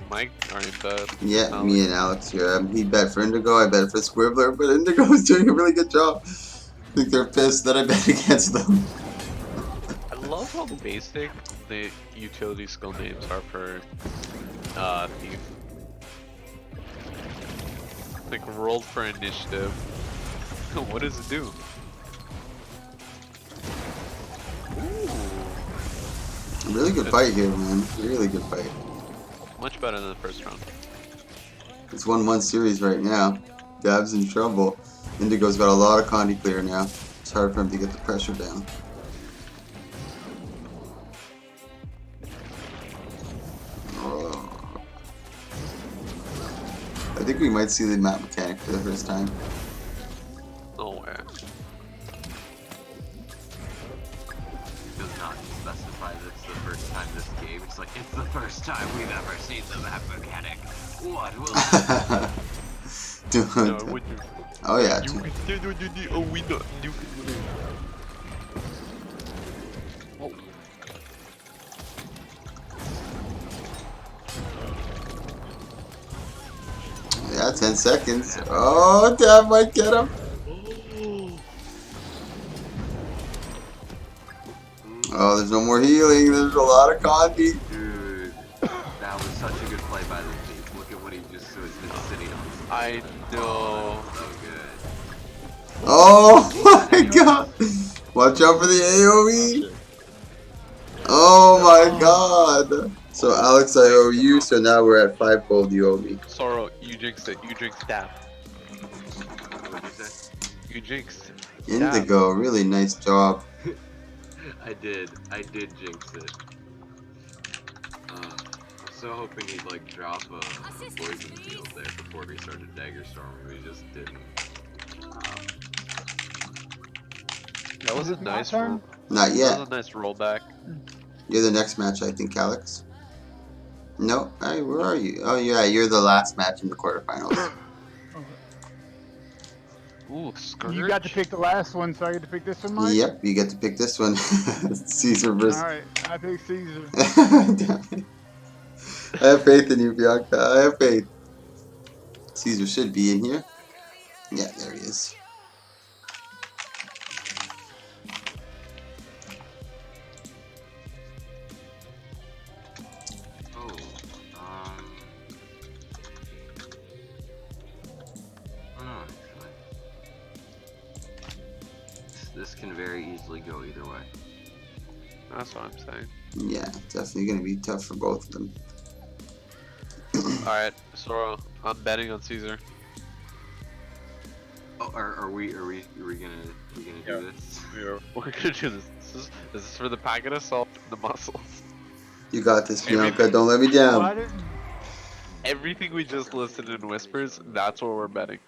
Mike already bet. Yeah, me and Alex here. He bet for Indigo, I bet for Squibbler, but Indigo's doing a really good job. I think they're pissed that I bet against them. I love how basic the utility skill names are for Thief. Like rolled for initiative. What does it do? Ooh, Really good fight here, man. Really good fight. much better than the first round. It's 1-1 series right now. Dab's in trouble. Indigo's got a lot of Condi clear now. It's hard for him to get the pressure down. Oh. I think we might see the map mechanic for the first time. No way. Does not specify that it's the first time this game. It's like, it's the first time we've ever seen the map mechanic. What will happen? Dude. No, when Oh yeah. you oh we know you can oh. Yeah, Yeah, 10 seconds. Oh, that might get him. Oh, there's no more healing. There's a lot of Condi. Dude, that was such a good play by the team. Look at what he just was sitting on. I know. So good. Oh my god. Watch out for the AoE. Oh my god. So Alex, I owe you, so now we're at 5-fold you owe me. Sorrow, you jinxed it. You jinxed that. What'd you say? You jinxed. Indigo, really nice job. I did jinx it. I'm so hoping he'd like drop a poison field there before we started Dagger Storm. We just didn't. That was a it my nice turn? roll. Not That yet. was a nice rollback. You're the next match, I think, Alex. No, hey, where are you? Oh yeah, you're the last match in the quarterfinals. Ooh, Scourge. You got to pick the last one, so I get to pick this one, Mike? Yep, you get to pick this one. Caesar versus. Alright, I pick Caesar. Damn it. I have faith in you, Bianca. I have faith. Caesar should be in here. Yeah, there he is. This can very easily go either way. That's what I'm saying. Yeah, definitely gonna be tough for both of them. Alright, Sorrow, I'm betting on Caesar. Oh, are we gonna do this? We're gonna do this. This is for the packet assault, the muscles. You got this, Bianca. Don't let me down. Why didn't... Everything we just listed in whispers, that's what we're betting.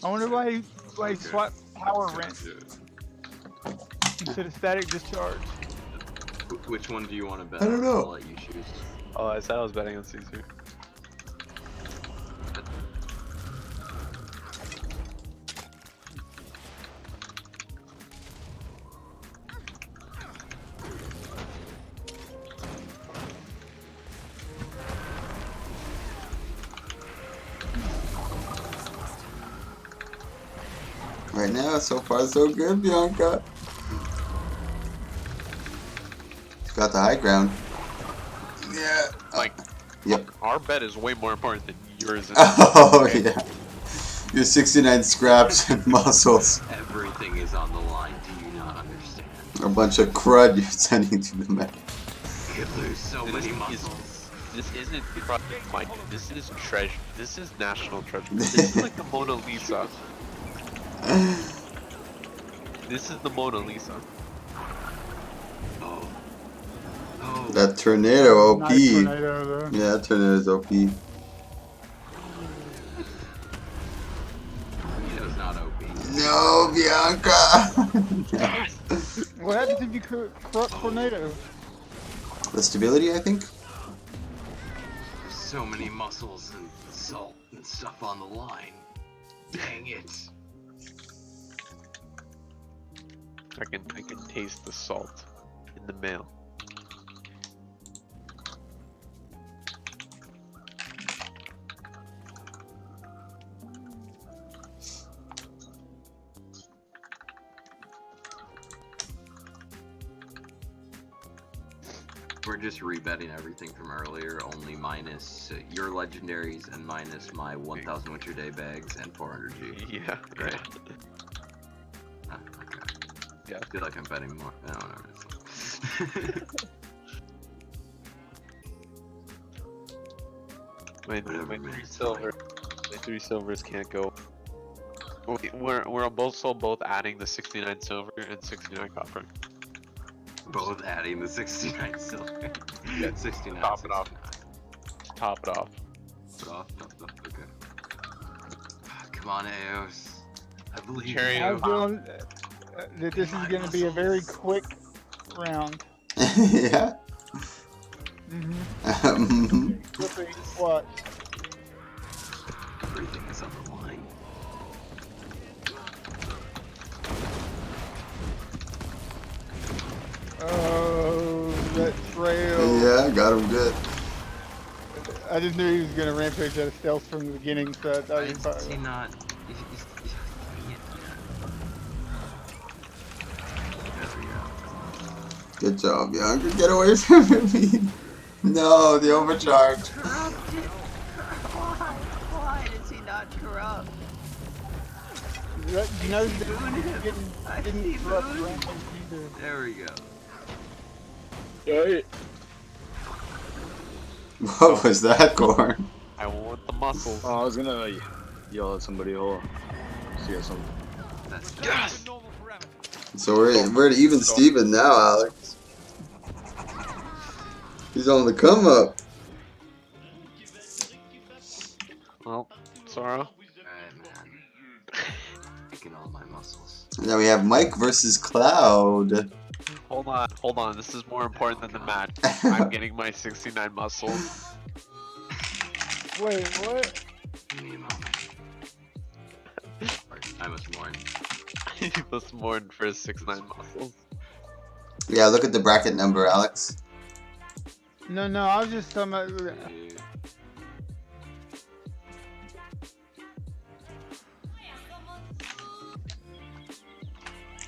I wonder why he swapped power wrench instead of static discharge. Which one do you want to bet? I don't know. I'll let you choose. Oh, I said I was betting on Caesar. Right now, so far so good, Bianca. She's got the high ground. Yeah. Like, Yep. our bet is way more important than yours. Oh yeah. Your 69 scraps and muscles. Everything is on the line. Do you not understand? A bunch of crud you're sending to the map. You lose so many muscles. This isn't Mike. This is treasure. This is national treasure. This is like the Mona Lisa. This is the Mona Lisa. Oh. Oh. That tornado OP. Nice tornado, though. Yeah, that tornado's OP. Tornado's not OP. No, Bianca. What happens if you corrupt tornado? The stability, I think. There's so many muscles and salt and stuff on the line. Dang it. I can taste the salt in the mail. We're just rebetting everything from earlier, only minus your legendaries and minus my 1000 Winter Day bags and 400G. Yeah, right. Okay. Yeah. I feel like I'm betting more. I don't know. My Whatever, man, it's fine. my 3 silvers can't go. We're both adding the 69 silver and 69 copper. Both adding the 69 silver. Yeah, 69. top it off. Top it off. Okay. Come on, Eos. I believe Cherry. in I you. have a feeling that this is going to be a very quick round. Yeah. Quickly, what? Everything is on the line. Oh, that trail. Yeah, got him good. I just knew he was gonna rampage out of stealth from the beginning, so I thought he was Is he probably. not? Good job, Younger. Get away from me. No, the overcharge. Corrupted. Why is he not corrupt? You know, he's I didn't see corrupt Boone. rampage either. There we go. Hey. What was that, Gorn? I want the muscles. Oh, I was gonna yell at somebody. Hold on. See ya some. That's Yes! So we're at even Steven now, Alex. He's on the come up. Well, Sora. alright, man. Picking all my muscles. And now we have Mike versus Cloud. Hold on. This is more important than the match. I'm getting my 69 muscles. Wait, what? Me, mom. I must mourn. He must mourn for his 69 muscles. Yeah, look at the bracket number, Alex. No, I was just talking about.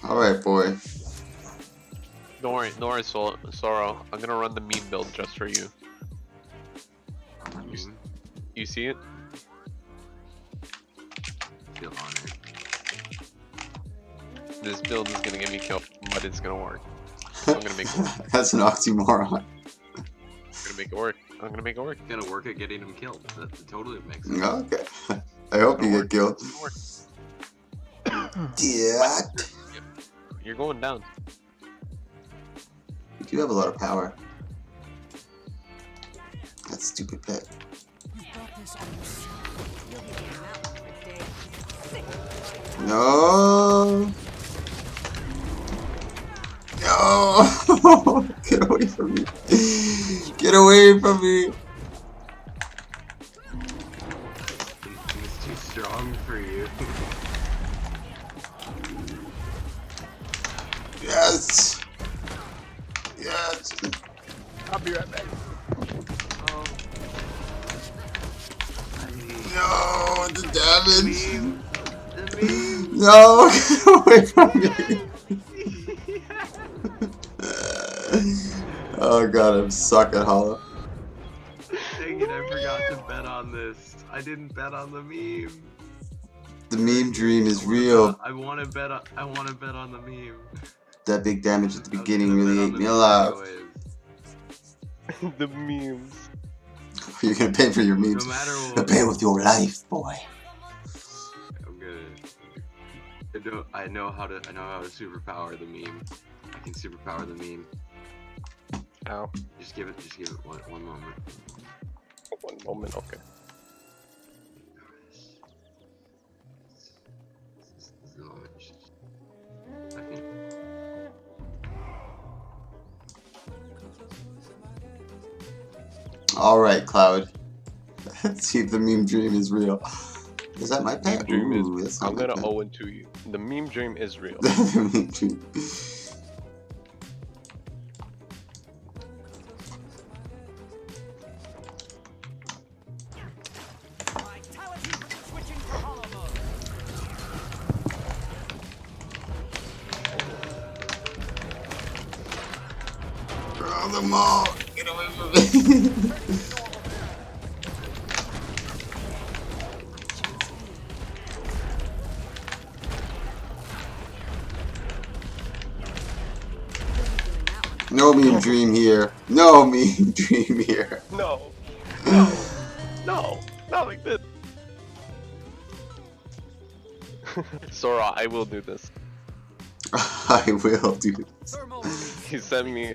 Alright, boy. Don't worry, Sorrow. I'm gonna run the meme build just for you. You see it? Feel honored. This build is gonna get me killed, but it's gonna work. I'm gonna make it work. That's an oxymoron. I'm gonna make it work. I'm gonna make it work. Gonna work at getting him killed. That totally makes sense. Okay. I hope you get killed. It's gonna work. Yeah. You're going down. You do have a lot of power. That stupid pet. You brought this on yourself. You'll be getting that one for days. No. No. Get away from me. Get away from me. He's too strong for you. Yes. Yes. I'll be right back. No, the damage. The meme. No, get away from me. Oh god, I'm suck at Hollow. Dang it, I forgot to bet on this. I didn't bet on the meme. The meme dream is real. I wanna bet on the meme. That big damage at the I was beginning gonna really bet on ate the me meme alive. anyways. The memes. You're gonna pay for your No memes. matter You're what. pay with your life, boy. I'm gonna. I know how to superpower the meme. I can superpower the meme. Ow. Just give it one moment. One moment, okay. This is the moment. Second. Alright, Cloud. Let's see if the meme dream is real. Is that my pet? Dream Ooh, is. that's not I'm my gonna pet. owe it to you. The meme dream is real. The meme dream. Throw them all. Get away from me. No meme dream here. No meme dream here. No, not like this. Sora, I will do this. I will, dude. He sent me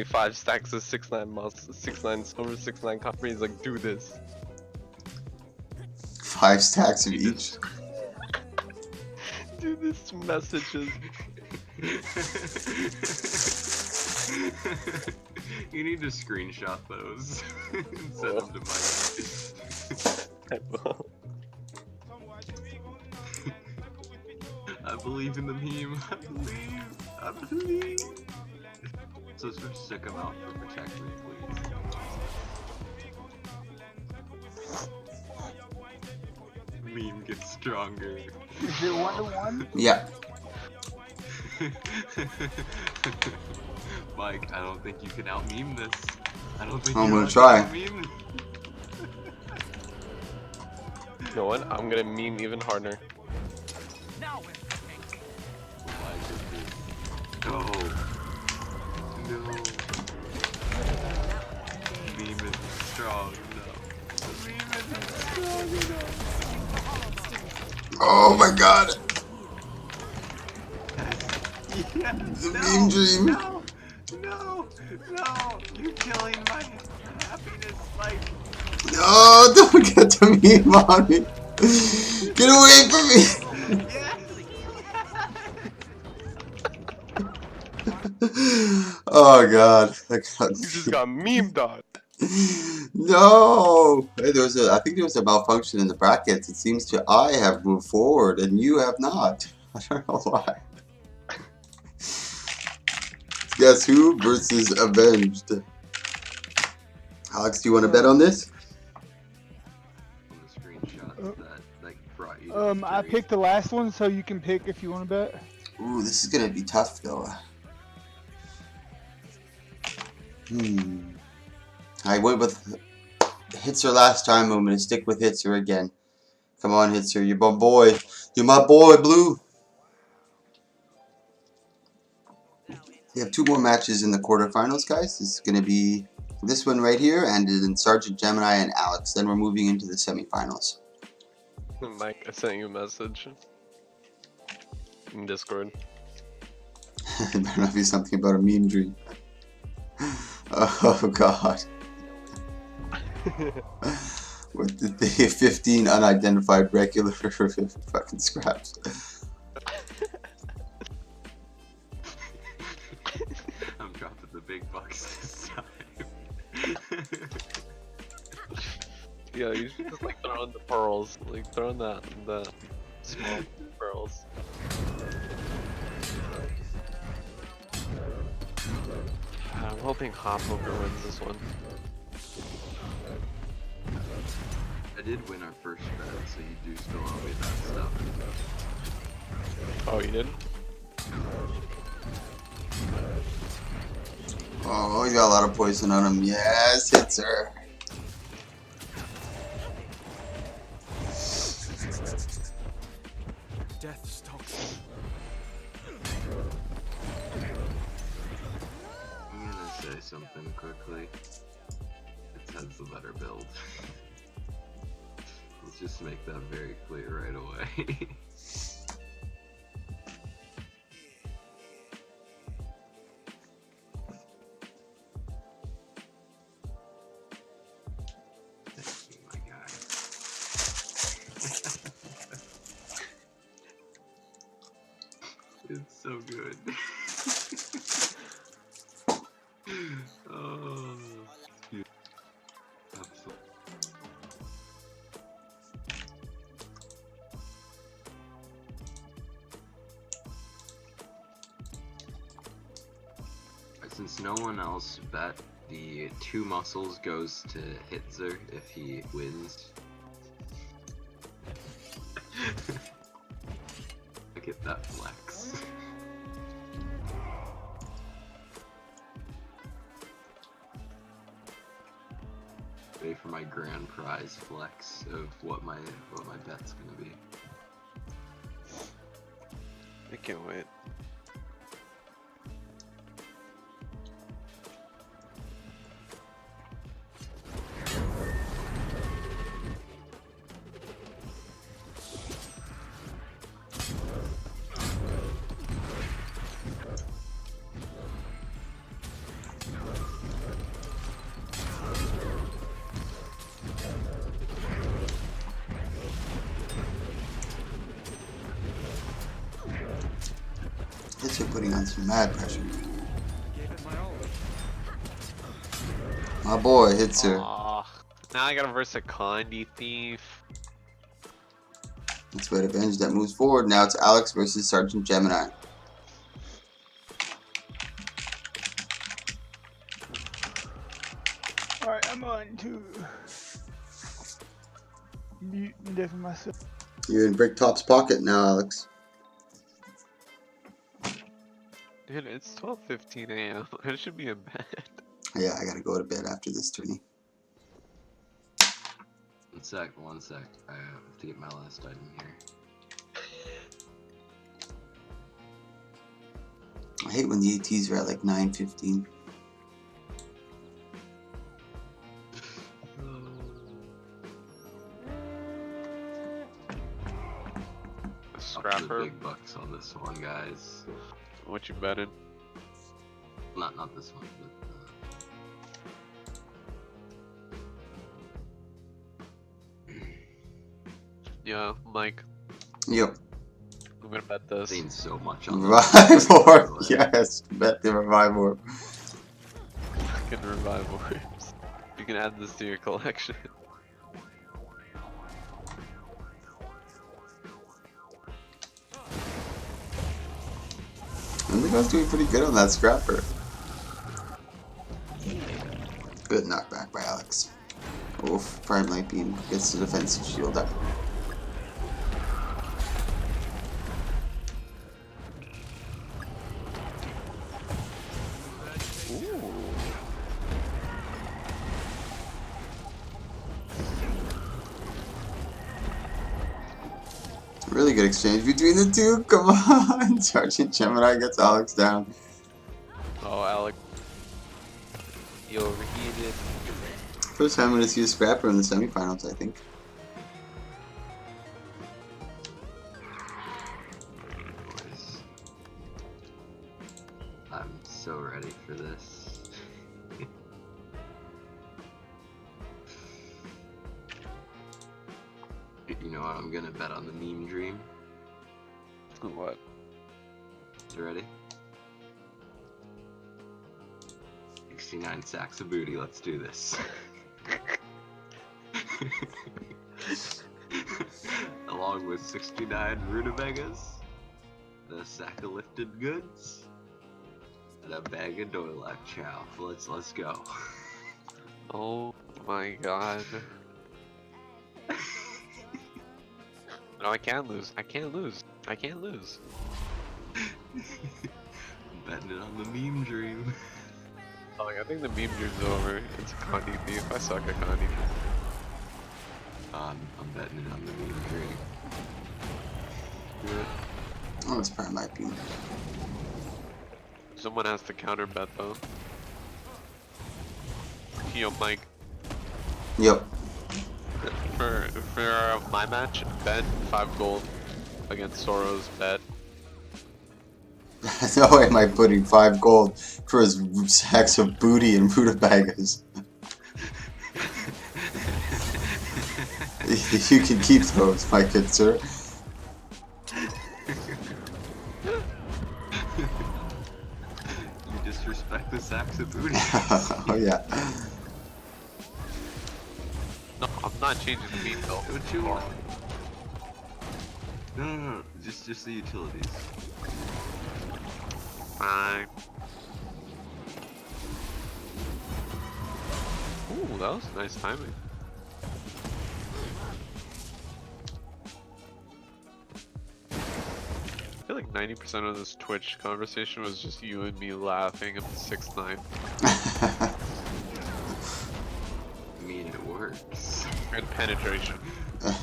5 stacks of 6-9 mouse, 6-9 silver, 6-9 copper. He's like, do this. 5 stacks of each. Do this messages. You need to screenshot those and send them to Mike. I will. I believe in the meme. I believe. So just stick him out for protection, please. meme gets stronger. Is it 1-1? Yeah. Mike, I don't think you can out-meme this. I don't think I'm you gonna can try. out-meme this. You know what? I'm gonna meme even harder. Why did this? No. No. Meme is strong. No. Meme is strong enough. Oh my god. Yeah, The no, meme dream. No, no, no, you're killing my happiness, Mike. No, don't get the meme on me. Get away from me. Oh god. I You just got memed on. No. Hey, I think there was a malfunction in the brackets. It seems I have moved forward and you have not. I don't know why. Guess who versus Avenged? Alex, do you want to bet on this? The screenshots that brought you. I picked the last one, so you can pick if you want to bet. Ooh, this is gonna be tough though. I went with Hitzer last time. I'm gonna stick with Hitzer again. Come on, Hitzer, you're my boy. You're my boy, Blue. We have 2 more matches in the quarterfinals, guys. This is gonna be this one right here, and then Sergeant Gemini and Alex. Then we're moving into the semifinals. Mike, I sent you a message in Discord. It better not be something about a meme dream. Oh god. With the 15 unidentified regular fucking scraps. I'm dropping the big bucks this time. Yeah, you should just like throw in the pearls. Like throw in the small pearls. I'm hoping Hoppover wins this one. I did win our first bet, so you do still owe me that stuff. Oh, you did? Oh, you got a lot of poison on him. Yes, Hitzer. Death stalks me. I'm gonna say something quickly. It says the better build. Let's just make that very clear right away. My guy. It's so good. Oh, yeah. Absolutely. Since no one else bet, the 2 muscles goes to Hitzer if he wins. Look at that flex. Ready for my grand prize flex of what my bet's gonna be. I can't wait. Hitzer putting on some mad pressure. My boy, Hitzer. Aw, now I gotta verse a Condi thief. That's what Avenged that moves forward. Now it's Alex versus Sergeant Gemini. Alright, I'm on to mute and deafen myself. You're in Bricktop's pocket now, Alex. Dude, it's 12:15 a.m. I should be in bed. Yeah, I gotta go to bed after this tourney. 1 sec. I have to get my last item here. I hate when the ATs are at like 9:15. Up to the Scrapper. big bucks on this one, guys. What you betting? Not this one, but Yeah, Mike. Yep. I'm gonna bet this. seen so much on Revive Orb. Yes, bet the Revive Orb. Fucking revive orbs. You can add this to your collection. Indigo's doing pretty good on that Scrapper. Good knockback by Alex. Oof, Prime Light Beam gets the defensive shield up. Really good exchange between the two. Come on. Sergeant Gemini gets Alex down. Oh, Alec. You overheated. First time I'm going to see a Scrapper in the semifinals, I think. I'm so ready for this. You know what? I'm gonna bet on the meme dream. What? You ready? 69 sacks of booty. Let's do this. Along with 69 rutabagas, a sack of lifted goods, and a bag of Doilak chow. Let's go. Oh my god. No, I can't lose. I can't lose. I can't lose. I'm betting it on the meme dream. Oh, I think the meme dream's over. It's a Condi thief. I suck at Condi. I'm betting it on the meme dream. Yeah. Oh, it's Prime Light Beam. Someone has to counter bet though. Yo, Mike. Yep. For my match, bet 5 gold against Soros. Bet. No way am I putting 5 gold for his sacks of booty and rutabagas. You can keep those, my good sir. You disrespect the sacks of booty. Oh yeah. No, I'm not changing the beat though. Don't you want? No. Just the utilities. Fine. Ooh, that was nice timing. I feel like 90% of this Twitch conversation was just you and me laughing at the 6ix9ine. I mean, it works. And penetration.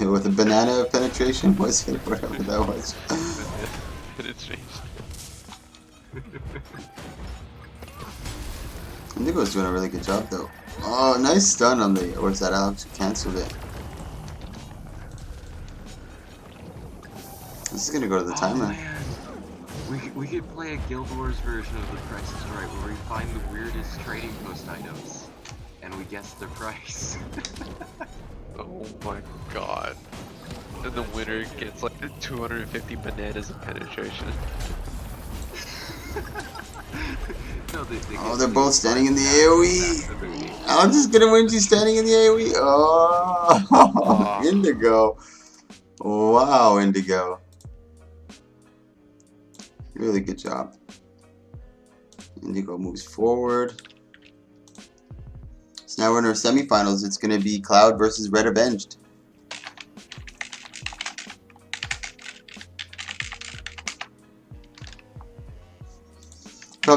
With a banana of penetration, was it? Whatever that was. Penetration. Indigo's doing a really good job though. Oh, nice stun on the. What's that, Alex? Who cancelled it? This is gonna go to the timer. Man. We could play a Guild Wars version of The Price is Right where we find the weirdest trading post items and we guess their price. Oh my god. And the winner gets like 250 bananas of penetration. No, Oh, they're both standing in the AoE. Alex is gonna win. She's standing in the AoE. Oh, Indigo. Wow, Indigo. Really good job. Indigo moves forward. So now we're in our semifinals. It's gonna be Cloud versus Red Avenged.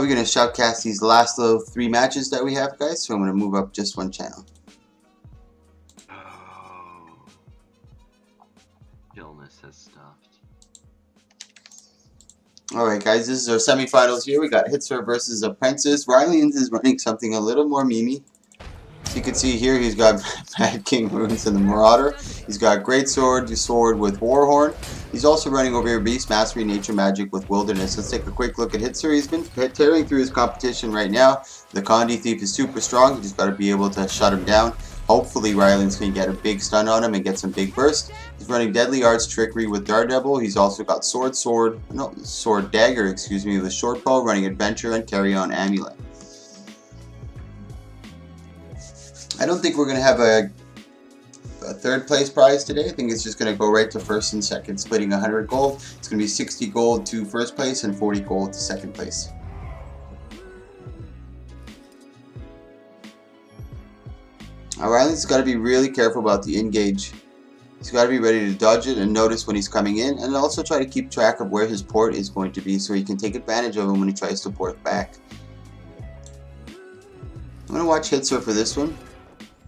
probably going to shoutcast these last little 3 matches that we have, guys. So I'm going to move up just one channel. Oh. Illness has stuffed. Alright guys, this is our semifinals here. We got Hitzer versus Apprentice. Rylians is running something a little more memey. As you can see here, he's got Mad King Runes and the Marauder. He's got Great Sword with Warhorn. He's also running over here Beast Mastery, Nature Magic with Wilderness. Let's take a quick look at Hitzer. He's been tearing through his competition right now. The Condi Thief is super strong. You just got to be able to shut him down. Hopefully Rylands can get a big stun on him and get some big burst. He's running Deadly Arts Trickery with Daredevil. He's also got Sword Dagger, excuse me, with Short Bow, running Adventure and Carry On Amulet. I don't think we're going to have a third place prize today. I think it's just going to go right to first and second, splitting 100 gold. It's going to be 60 gold to first place and 40 gold to second place. Ryland's got to be really careful about the engage. He's got to be ready to dodge it and notice when he's coming in, and also try to keep track of where his port is going to be so he can take advantage of him when he tries to port back. I'm going to watch Hitzer for this one.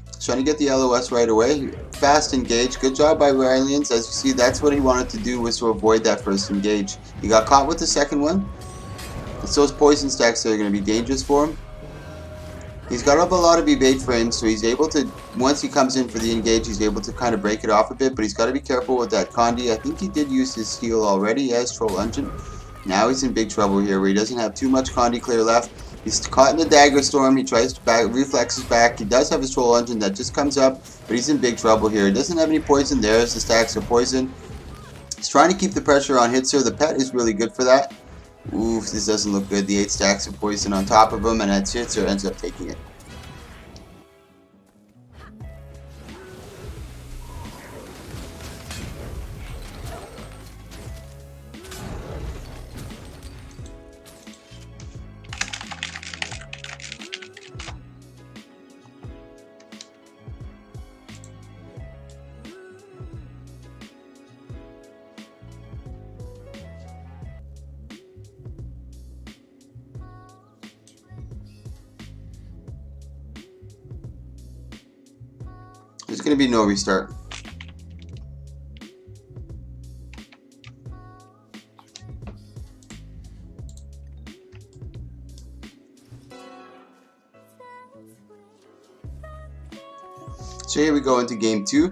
He's trying to get the LOS right away. Fast engage. Good job by Rylians. As you see, that's what he wanted to do, was to avoid that first engage. He got caught with the second one. It's those poison stacks that are going to be dangerous for him. He's got up a lot of evade frames, so he's able to, once he comes in for the engage, he's able to kind of break it off a bit, but he's got to be careful with that Condi. I think he did use his steal already. He has Troll Engine. Now he's in big trouble here, where he doesn't have too much Condi clear left. He's caught in the Dagger Storm. He tries to reflexes back. He does have his Troll Engine that just comes up, but he's in big trouble here. He doesn't have any poison. There's the stacks of poison. He's trying to keep the pressure on Hitzer. The pet is really good for that. Oof, this doesn't look good. The 8 stacks of poison on top of him, and that's Hitzer ends up taking it. There's going to be no restart. So here we go into game 2.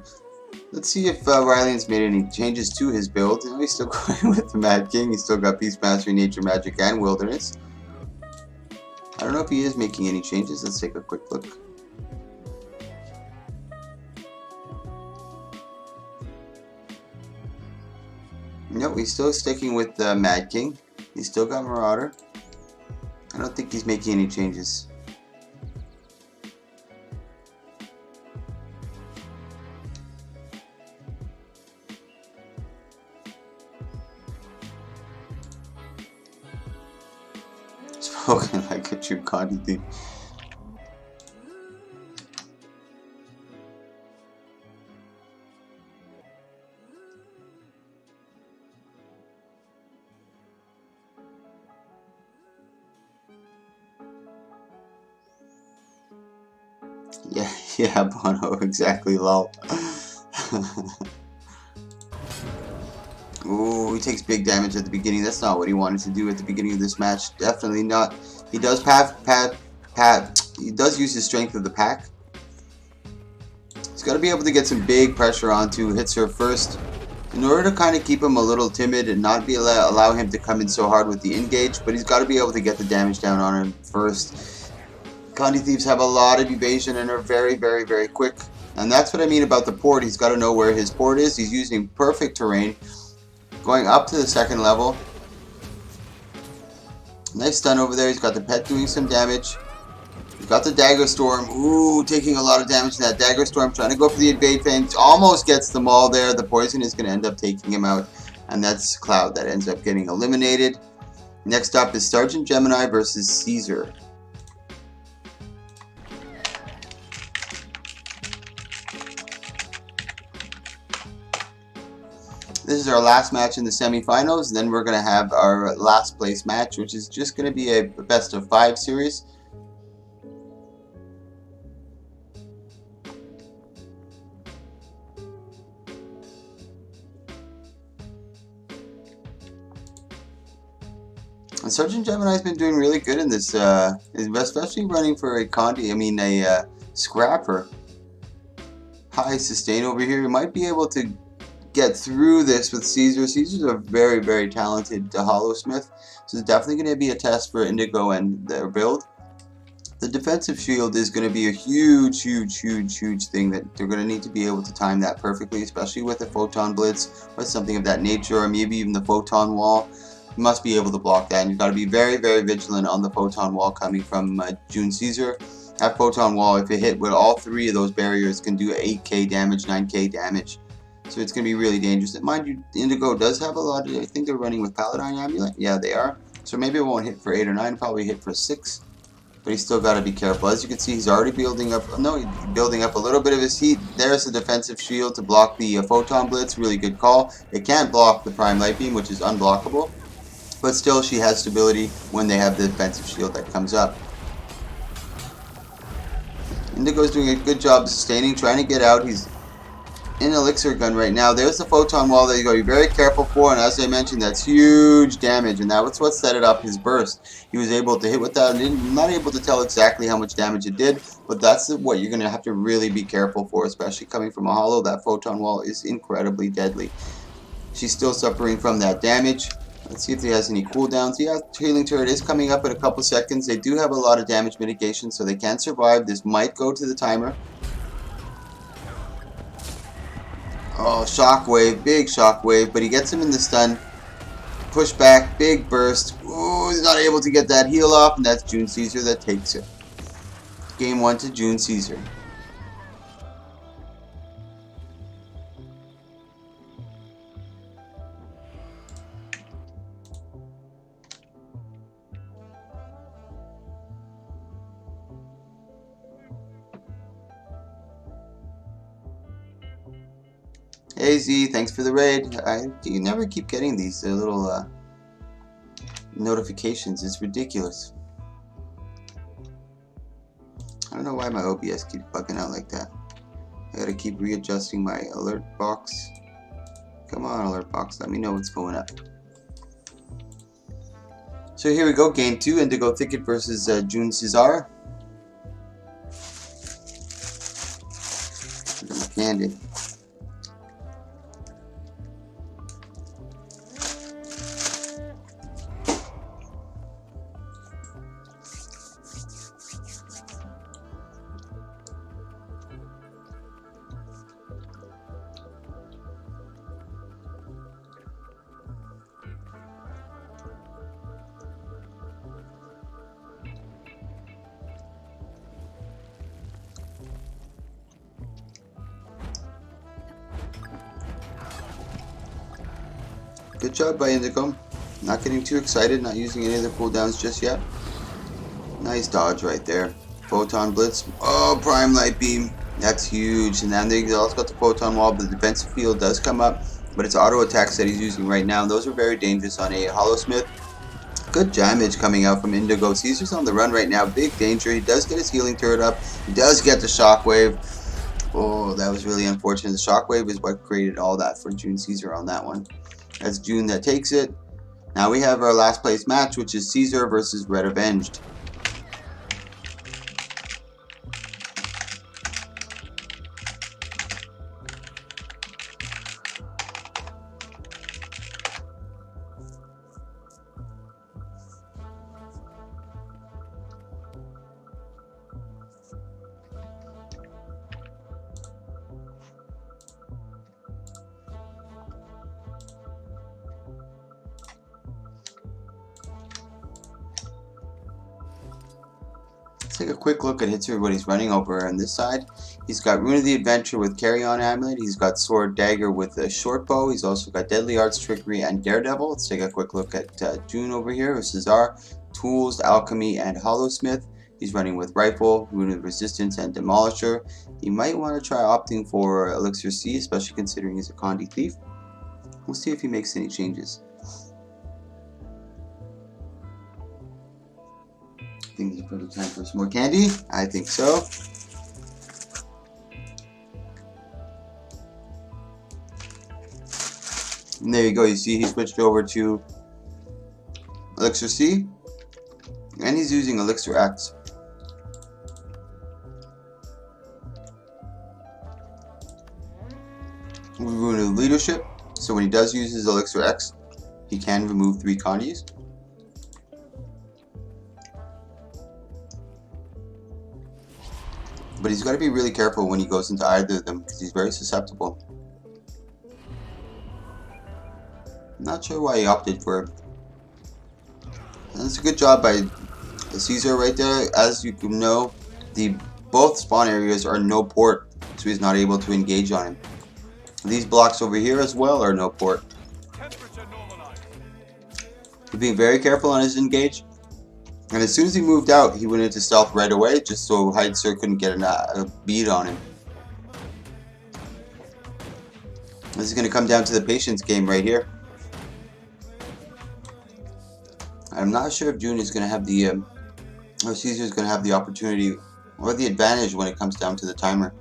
Let's see if Rylian's made any changes to his build. You know, he's still going with the Mad King. He's still got Beast Mastery, Nature Magic, and Wilderness. I don't know if he is making any changes. Let's take a quick look. Nope, he's still sticking with the Mad King. He's still got Marauder. I don't think he's making any changes. Spoken like a true Condi Thief. Yeah, Bono, exactly, lol. Ooh, he takes big damage at the beginning. That's not what he wanted to do at the beginning of this match. Definitely not. He does he does use his strength of the pack. He's got to be able to get some big pressure onto Hitzer first, in order to kind of keep him a little timid and not allow him to come in so hard with the engage. But he's got to be able to get the damage down on him first. Condi Thieves have a lot of evasion and are very, very, very quick. And that's what I mean about the port. He's got to know where his port is. He's using perfect terrain. Going up to the second level. Nice stun over there. He's got the pet doing some damage. He's got the Dagger Storm. Ooh, taking a lot of damage in that Dagger Storm. Trying to go for the evade fence. Almost gets them all there. The poison is going to end up taking him out. And that's Cloud that ends up getting eliminated. Next up is Sergeant Gemini versus Caesar. This is our last match in the semifinals. Then we're going to have our last place match, which is just going to be a best of 5 series. And Sergeant Gemini has been doing really good in this, especially running for a a scrapper. High sustain over here. You might be able to get through this with Caesar. Caesar's a very, very talented Hollowsmith, so it's definitely going to be a test for Indigo and their build. The defensive shield is going to be a huge thing that they're going to need to be able to time that perfectly, especially with a photon blitz or something of that nature, or maybe even the photon wall. You must be able to block that, and you've got to be very, very vigilant on the photon wall coming from June Caesar. That photon wall, if it hit with all 3 of those barriers, can do 8k damage, 9k damage. So it's going to be really dangerous. And mind you, Indigo does have a lot of, I think they're running with Paladin Amulet. Yeah, they are. So maybe it won't hit for 8 or 9, probably hit for 6. But he's still got to be careful. As you can see, he's already building up, he's building up a little bit of his heat. There's the defensive shield to block the photon blitz. Really good call. It can't block the prime light beam, which is unblockable. But still, she has stability when they have the defensive shield that comes up. Indigo's doing a good job sustaining, trying to get out. He's in Elixir Gun right now. There's the photon wall that you got to be very careful for, and as I mentioned, that's huge damage, and that's what set it up, his burst. He was able to hit with that, and I'm not able to tell exactly how much damage it did, but that's what you're going to have to really be careful for, especially coming from a hollow. That photon wall is incredibly deadly. She's still suffering from that damage. Let's see if he has any cooldowns. Yeah, healing turret is coming up in a couple seconds. They do have a lot of damage mitigation, so they can survive. This might go to the timer. Oh, shockwave, big shockwave, but he gets him in the stun. Push back, big burst. Ooh, he's not able to get that heal off, and that's June Caesar that takes it. Game 1 to June Caesar. Hey Z, thanks for the raid. You never keep getting these little notifications. It's ridiculous. I don't know why my OBS keeps bugging out like that. I gotta keep readjusting my alert box. Come on, alert box, let me know what's going up. So here we go, game 2, Indigo Thicket versus June Caesar. Candy. Good job by Indigo. Not getting too excited, not using any of the cooldowns just yet. Nice dodge right there. Photon Blitz. Oh, Prime Light Beam. That's huge. And then they also got the Photon Wall, but the defensive field does come up. But it's auto attacks that he's using right now. Those are very dangerous on a Hollowsmith. Good damage coming out from Indigo. Caesar's on the run right now. Big danger. He does get his healing turret up. He does get the shockwave. Oh, that was really unfortunate. The shockwave is what created all that for June Caesar on that one. That's June that takes it. Now we have our last place match, which is Caesar versus Red Avenged. Take a quick look at Hitzer, what he's running over on this side. He's got Rune of the Adventure with Carry On Amulet. He's got Sword Dagger with a short bow. He's also got Deadly Arts, Trickery, and Daredevil. Let's take a quick look at June over here with Caesar, Tools, Alchemy, and Hollowsmith. He's running with Rifle, Rune of Resistance, and Demolisher. He might want to try opting for Elixir C, especially considering he's a Condi Thief. We'll see if he makes any changes. I think it's a perfect time for some more candy. I think so. And there you go. You see he switched over to Elixir C. And he's using Elixir X. We ruined the leadership. So when he does use his Elixir X, he can remove 3 Kandis. But he's got to be really careful when he goes into either of them because he's very susceptible. I'm not sure why he opted for it. And it's a good job by Caesar right there. As you can know, both spawn areas are no port, so he's not able to engage on him. These blocks over here as well are no port. He's being very careful on his engage. And as soon as he moved out, he went into stealth right away, just so Heizer couldn't get a beat on him. This is going to come down to the patience game right here. I'm not sure if June is going to have the, or Caesar is going to have the opportunity or the advantage when it comes down to the timer.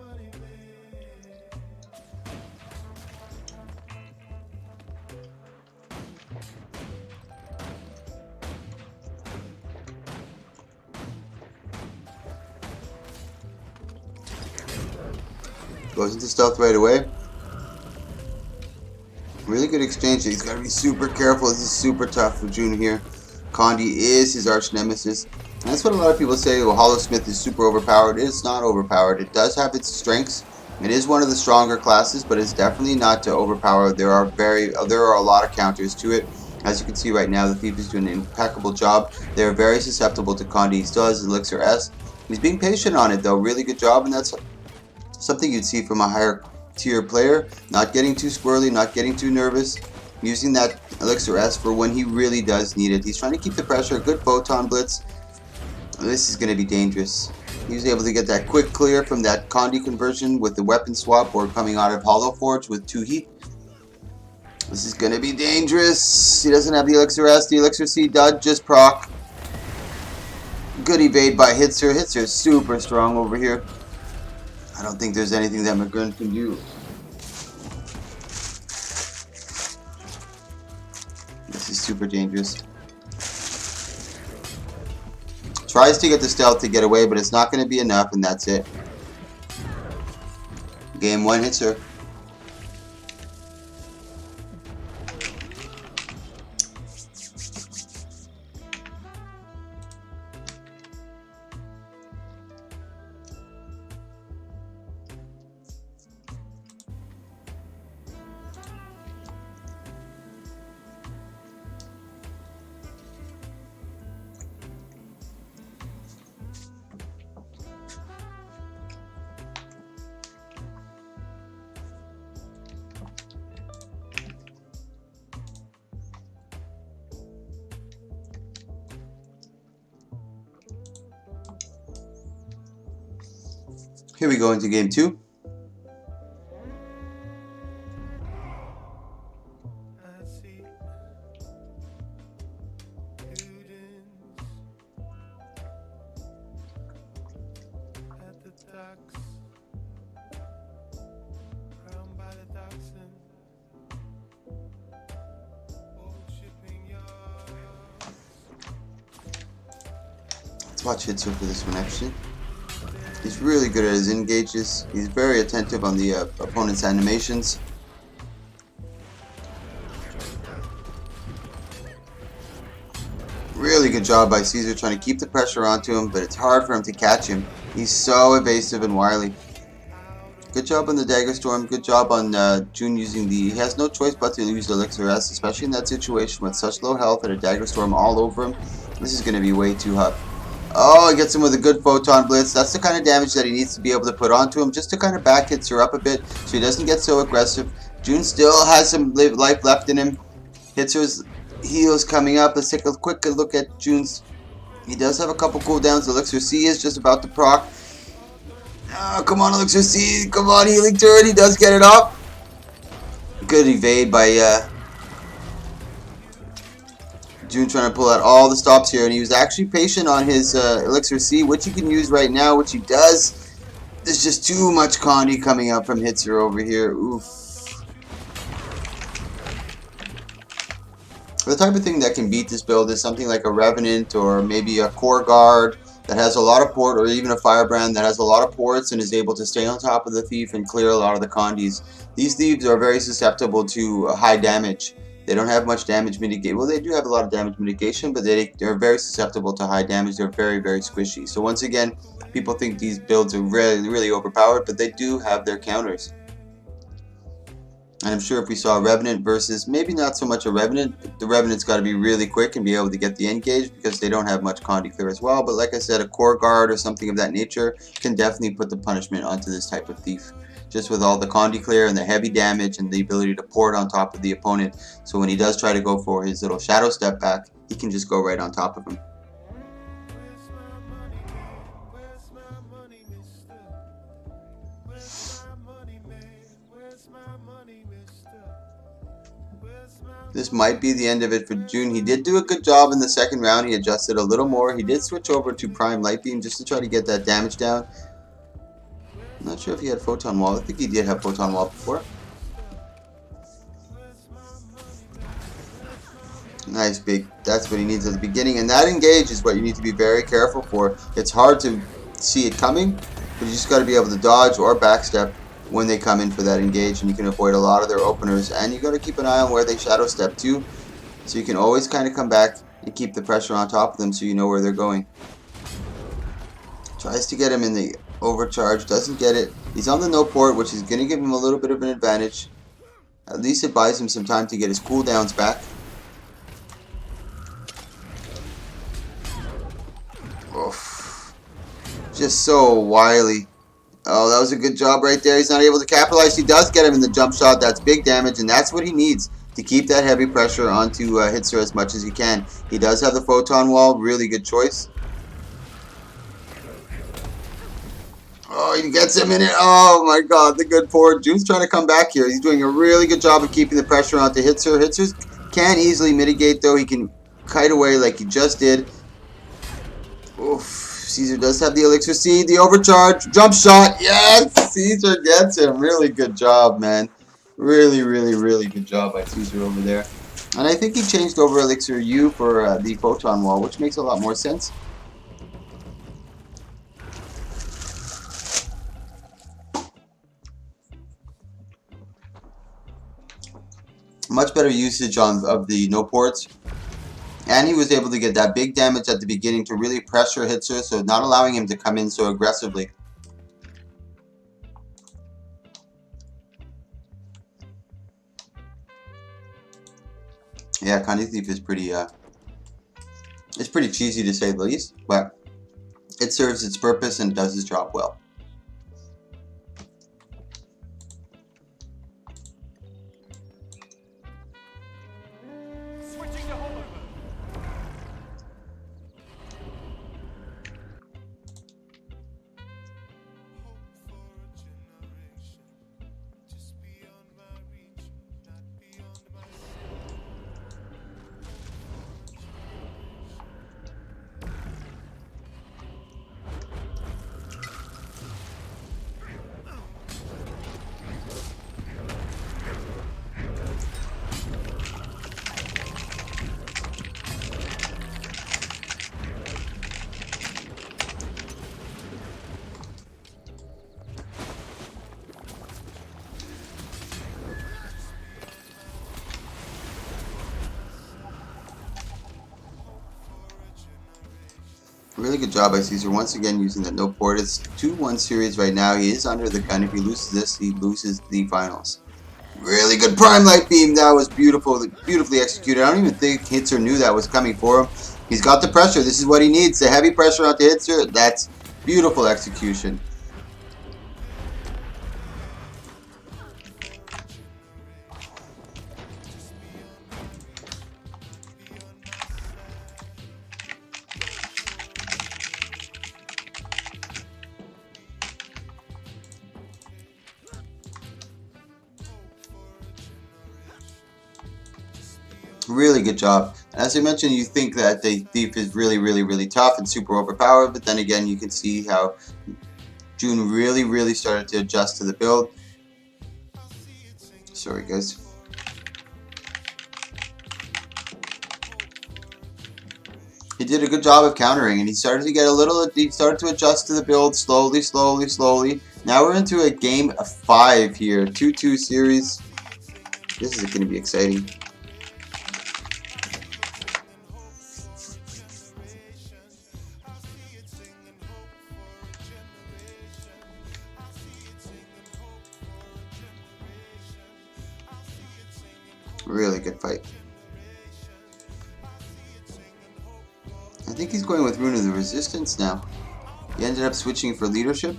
Goes into stealth right away. Really good exchange. He's got to be super careful. This is super tough for June here. Condi is his arch nemesis. And that's what a lot of people say. Well, Hollowsmith is super overpowered. It's not overpowered. It does have its strengths. It is one of the stronger classes, but it's definitely not to overpower. There are a lot of counters to it. As you can see right now, the Thief is doing an impeccable job. They're very susceptible to Condi. He still has Elixir S. He's being patient on it though. Really good job, and that's something you'd see from a higher tier player. Not getting too squirrely, not getting too nervous. Using that Elixir S for when he really does need it. He's trying to keep the pressure. Good photon blitz. This is going to be dangerous. He was able to get that quick clear from that Condi conversion with the weapon swap or coming out of Hollow Forge with 2 heat. This is going to be dangerous. He doesn't have the Elixir S. The Elixir C does just proc. Good evade by Hitzer. Hitzer is super strong over here. I don't think there's anything that McGurn can do. This is super dangerous. Tries to get the stealth to get away, but it's not going to be enough, and that's it. Game 1 Hitzer. Here we go into game 2. Let's watch Hitzer for this one actually. He's really good at his engages. He's very attentive on the opponent's animations. Really good job by Caesar trying to keep the pressure onto him, but it's hard for him to catch him. He's so evasive and wily. Good job on the Dagger Storm. Good job on June using the... He has no choice but to use the Elixir S, especially in that situation with such low health and a Dagger Storm all over him. This is going to be way too hot. Oh, he gets him with a good Photon Blitz. That's the kind of damage that he needs to be able to put onto him, just to kind of back Hitzer up a bit so he doesn't get so aggressive. June still has some life left in him. Hitzer's heals coming up. Let's take a quick look at June's. He does have a couple cooldowns. Elixir C is just about to proc. Oh, come on, Elixir C. Come on, Healing Turret. He does get it off. Good evade by June, trying to pull out all the stops here, and he was actually patient on his Elixir C, which he can use right now, which he does. There's just too much Condi coming up from Hitzer over here. Oof. The type of thing that can beat this build is something like a Revenant or maybe a Core Guard that has a lot of port, or even a Firebrand that has a lot of ports and is able to stay on top of the Thief and clear a lot of the Condis. These Thieves are very susceptible to high damage. They don't have much damage mitigation. Well, they do have a lot of damage mitigation, but they're very susceptible to high damage. They're very, very squishy. So once again, people think these builds are really, really overpowered, but they do have their counters. And I'm sure if we saw a Revenant versus, maybe not so much a Revenant, the Revenant's got to be really quick and be able to get the engage because they don't have much Condi clear as well. But like I said, a Core Guard or something of that nature can definitely put the punishment onto this type of Thief. Just with all the Condi clear and the heavy damage and the ability to port on top of the opponent. So when he does try to go for his little shadow step back, he can just go right on top of him. This might be the end of it for June. He did do a good job in the second round. He adjusted a little more. He did switch over to Prime Light Beam just to try to get that damage down. I'm not sure if he had Photon Wall. I think he did have Photon Wall before. Nice big. That's what he needs at the beginning. And that engage is what you need to be very careful for. It's hard to see it coming, but you just got to be able to dodge or backstep when they come in for that engage. And you can avoid a lot of their openers. And you got to keep an eye on where they shadow step too. So you can always kind of come back and keep the pressure on top of them so you know where they're going. Tries to get him in the overcharge, doesn't get it. He's on the no port, which is going to give him a little bit of an advantage. At least it buys him some time to get his cooldowns back. Oof. Just so wily. Oh, that was a good job right there. He's not able to capitalize. He does get him in the jump shot. That's big damage, and that's what he needs to keep that heavy pressure onto Hitzer as much as he can. He does have the Photon Wall. Really good choice. Oh, he gets him in it. Oh my god, the good port. June's trying to come back here. He's doing a really good job of keeping the pressure onto Hitzer. Hitzer can easily mitigate though. He can kite away like he just did. Oof. Caesar does have the Elixir C. The overcharge. Jump shot. Yes! Caesar gets him. Really good job, man. Really, really, really good job by Caesar over there. And I think he changed over Elixir U for the Photon Wall, which makes a lot more sense. Much better usage of the no ports. And he was able to get that big damage at the beginning to really pressure Hitzer, so not allowing him to come in so aggressively. Yeah, Condi Thief is pretty it's pretty cheesy to say the least, but it serves its purpose and does its job well. Really good job by Caesar once again using the no port. It's 2-1 series right now. He is under the gun. If he loses this, he loses the finals. Really good Prime Light Beam. That was beautiful, beautifully executed. I don't even think Hitzer knew that was coming for him. He's got the pressure. This is what he needs. The heavy pressure onto Hitzer. That's beautiful execution. Really good job. As I mentioned, you think that the thief is really tough and super overpowered, but then again, you can see how June really started to adjust to the build. Sorry, guys. He did a good job of countering, and he started to get a little. He started to adjust to the build slowly. Now we're into a game of 5 here, 2-2 series. This is going to be exciting. Really good fight. I think he's going with Rune of the Resistance now. He ended up switching for leadership.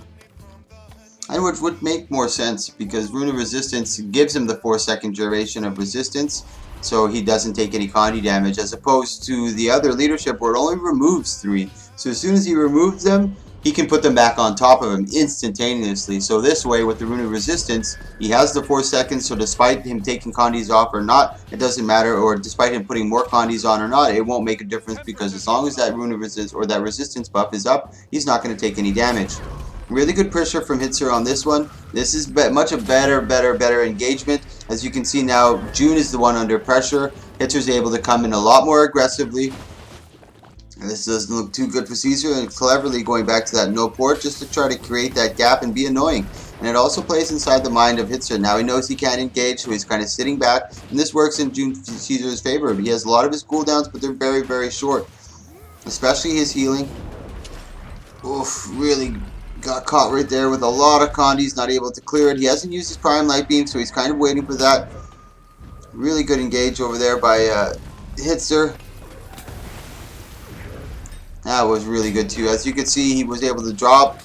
And which would make more sense because Rune of Resistance gives him the 4-second duration of resistance, so he doesn't take any Condi damage, as opposed to the other leadership where it only removes 3. So as soon as he removes them, he can put them back on top of him instantaneously. So this way, with the Rune of Resistance, he has the 4 seconds, so despite him taking Condis off or not, it doesn't matter, or despite him putting more Condis on or not, it won't make a difference because as long as that Rune of Resistance or that resistance buff is up, he's not going to take any damage. Really good pressure from Hitzer on this one. This is much a better engagement. As you can see now, June is the one under pressure. Hitzer's able to come in a lot more aggressively. And this doesn't look too good for Caesar, and cleverly going back to that no port just to try to create that gap and be annoying. And it also plays inside the mind of Hitzer. Now he knows he can't engage, so he's kind of sitting back. And this works in June Caesar's favor. He has a lot of his cooldowns, but they're very short. Especially his healing. Oof, really got caught right there with a lot of Condis, not able to clear it. He hasn't used his Prime Light Beam, so he's kind of waiting for that. Really good engage over there by Hitzer. That was really good too. As you can see, he was able to dodge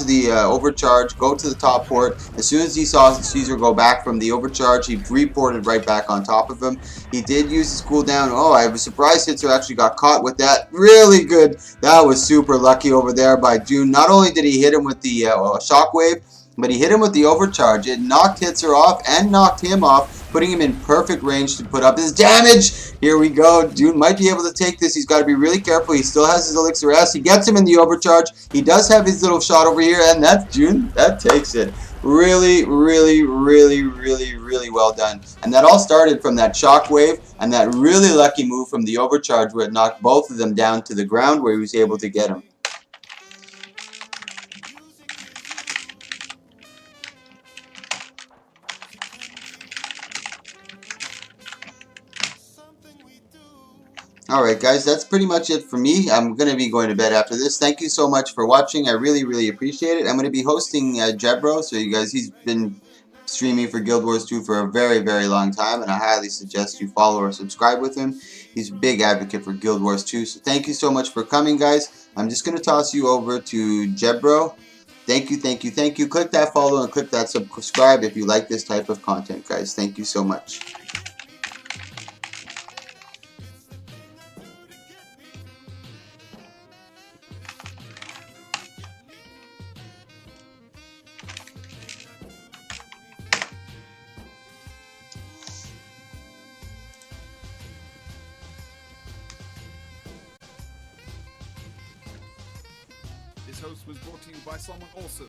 the overcharge, go to the top port. As soon as he saw Caesar go back from the overcharge, he reported right back on top of him. He did use his cooldown. Oh, I was surprised Hitzer actually got caught with that. Really good. That was super lucky over there by June. Not only did he hit him with the shockwave, but he hit him with the overcharge. It knocked Hitzer off and knocked him off, putting him in perfect range to put up his damage. Here we go. June might be able to take this. He's got to be really careful. He still has his Elixir S. He gets him in the overcharge. He does have his little shot over here, and that's June. That takes it. Really well done. And that all started from that shockwave and that really lucky move from the overcharge where it knocked both of them down to the ground where he was able to get him. Alright guys, that's pretty much it for me. I'm going to be going to bed after this. Thank you so much for watching. I really appreciate it. I'm going to be hosting Jebro, so you guys, he's been streaming for Guild Wars 2 for a very long time, and I highly suggest you follow or subscribe with him. He's a big advocate for Guild Wars 2, so thank you so much for coming guys. I'm just going to toss you over to Jebro. Thank you. Click that follow and click that subscribe if you like this type of content guys. Thank you so much. This host was brought to you by someone awesome.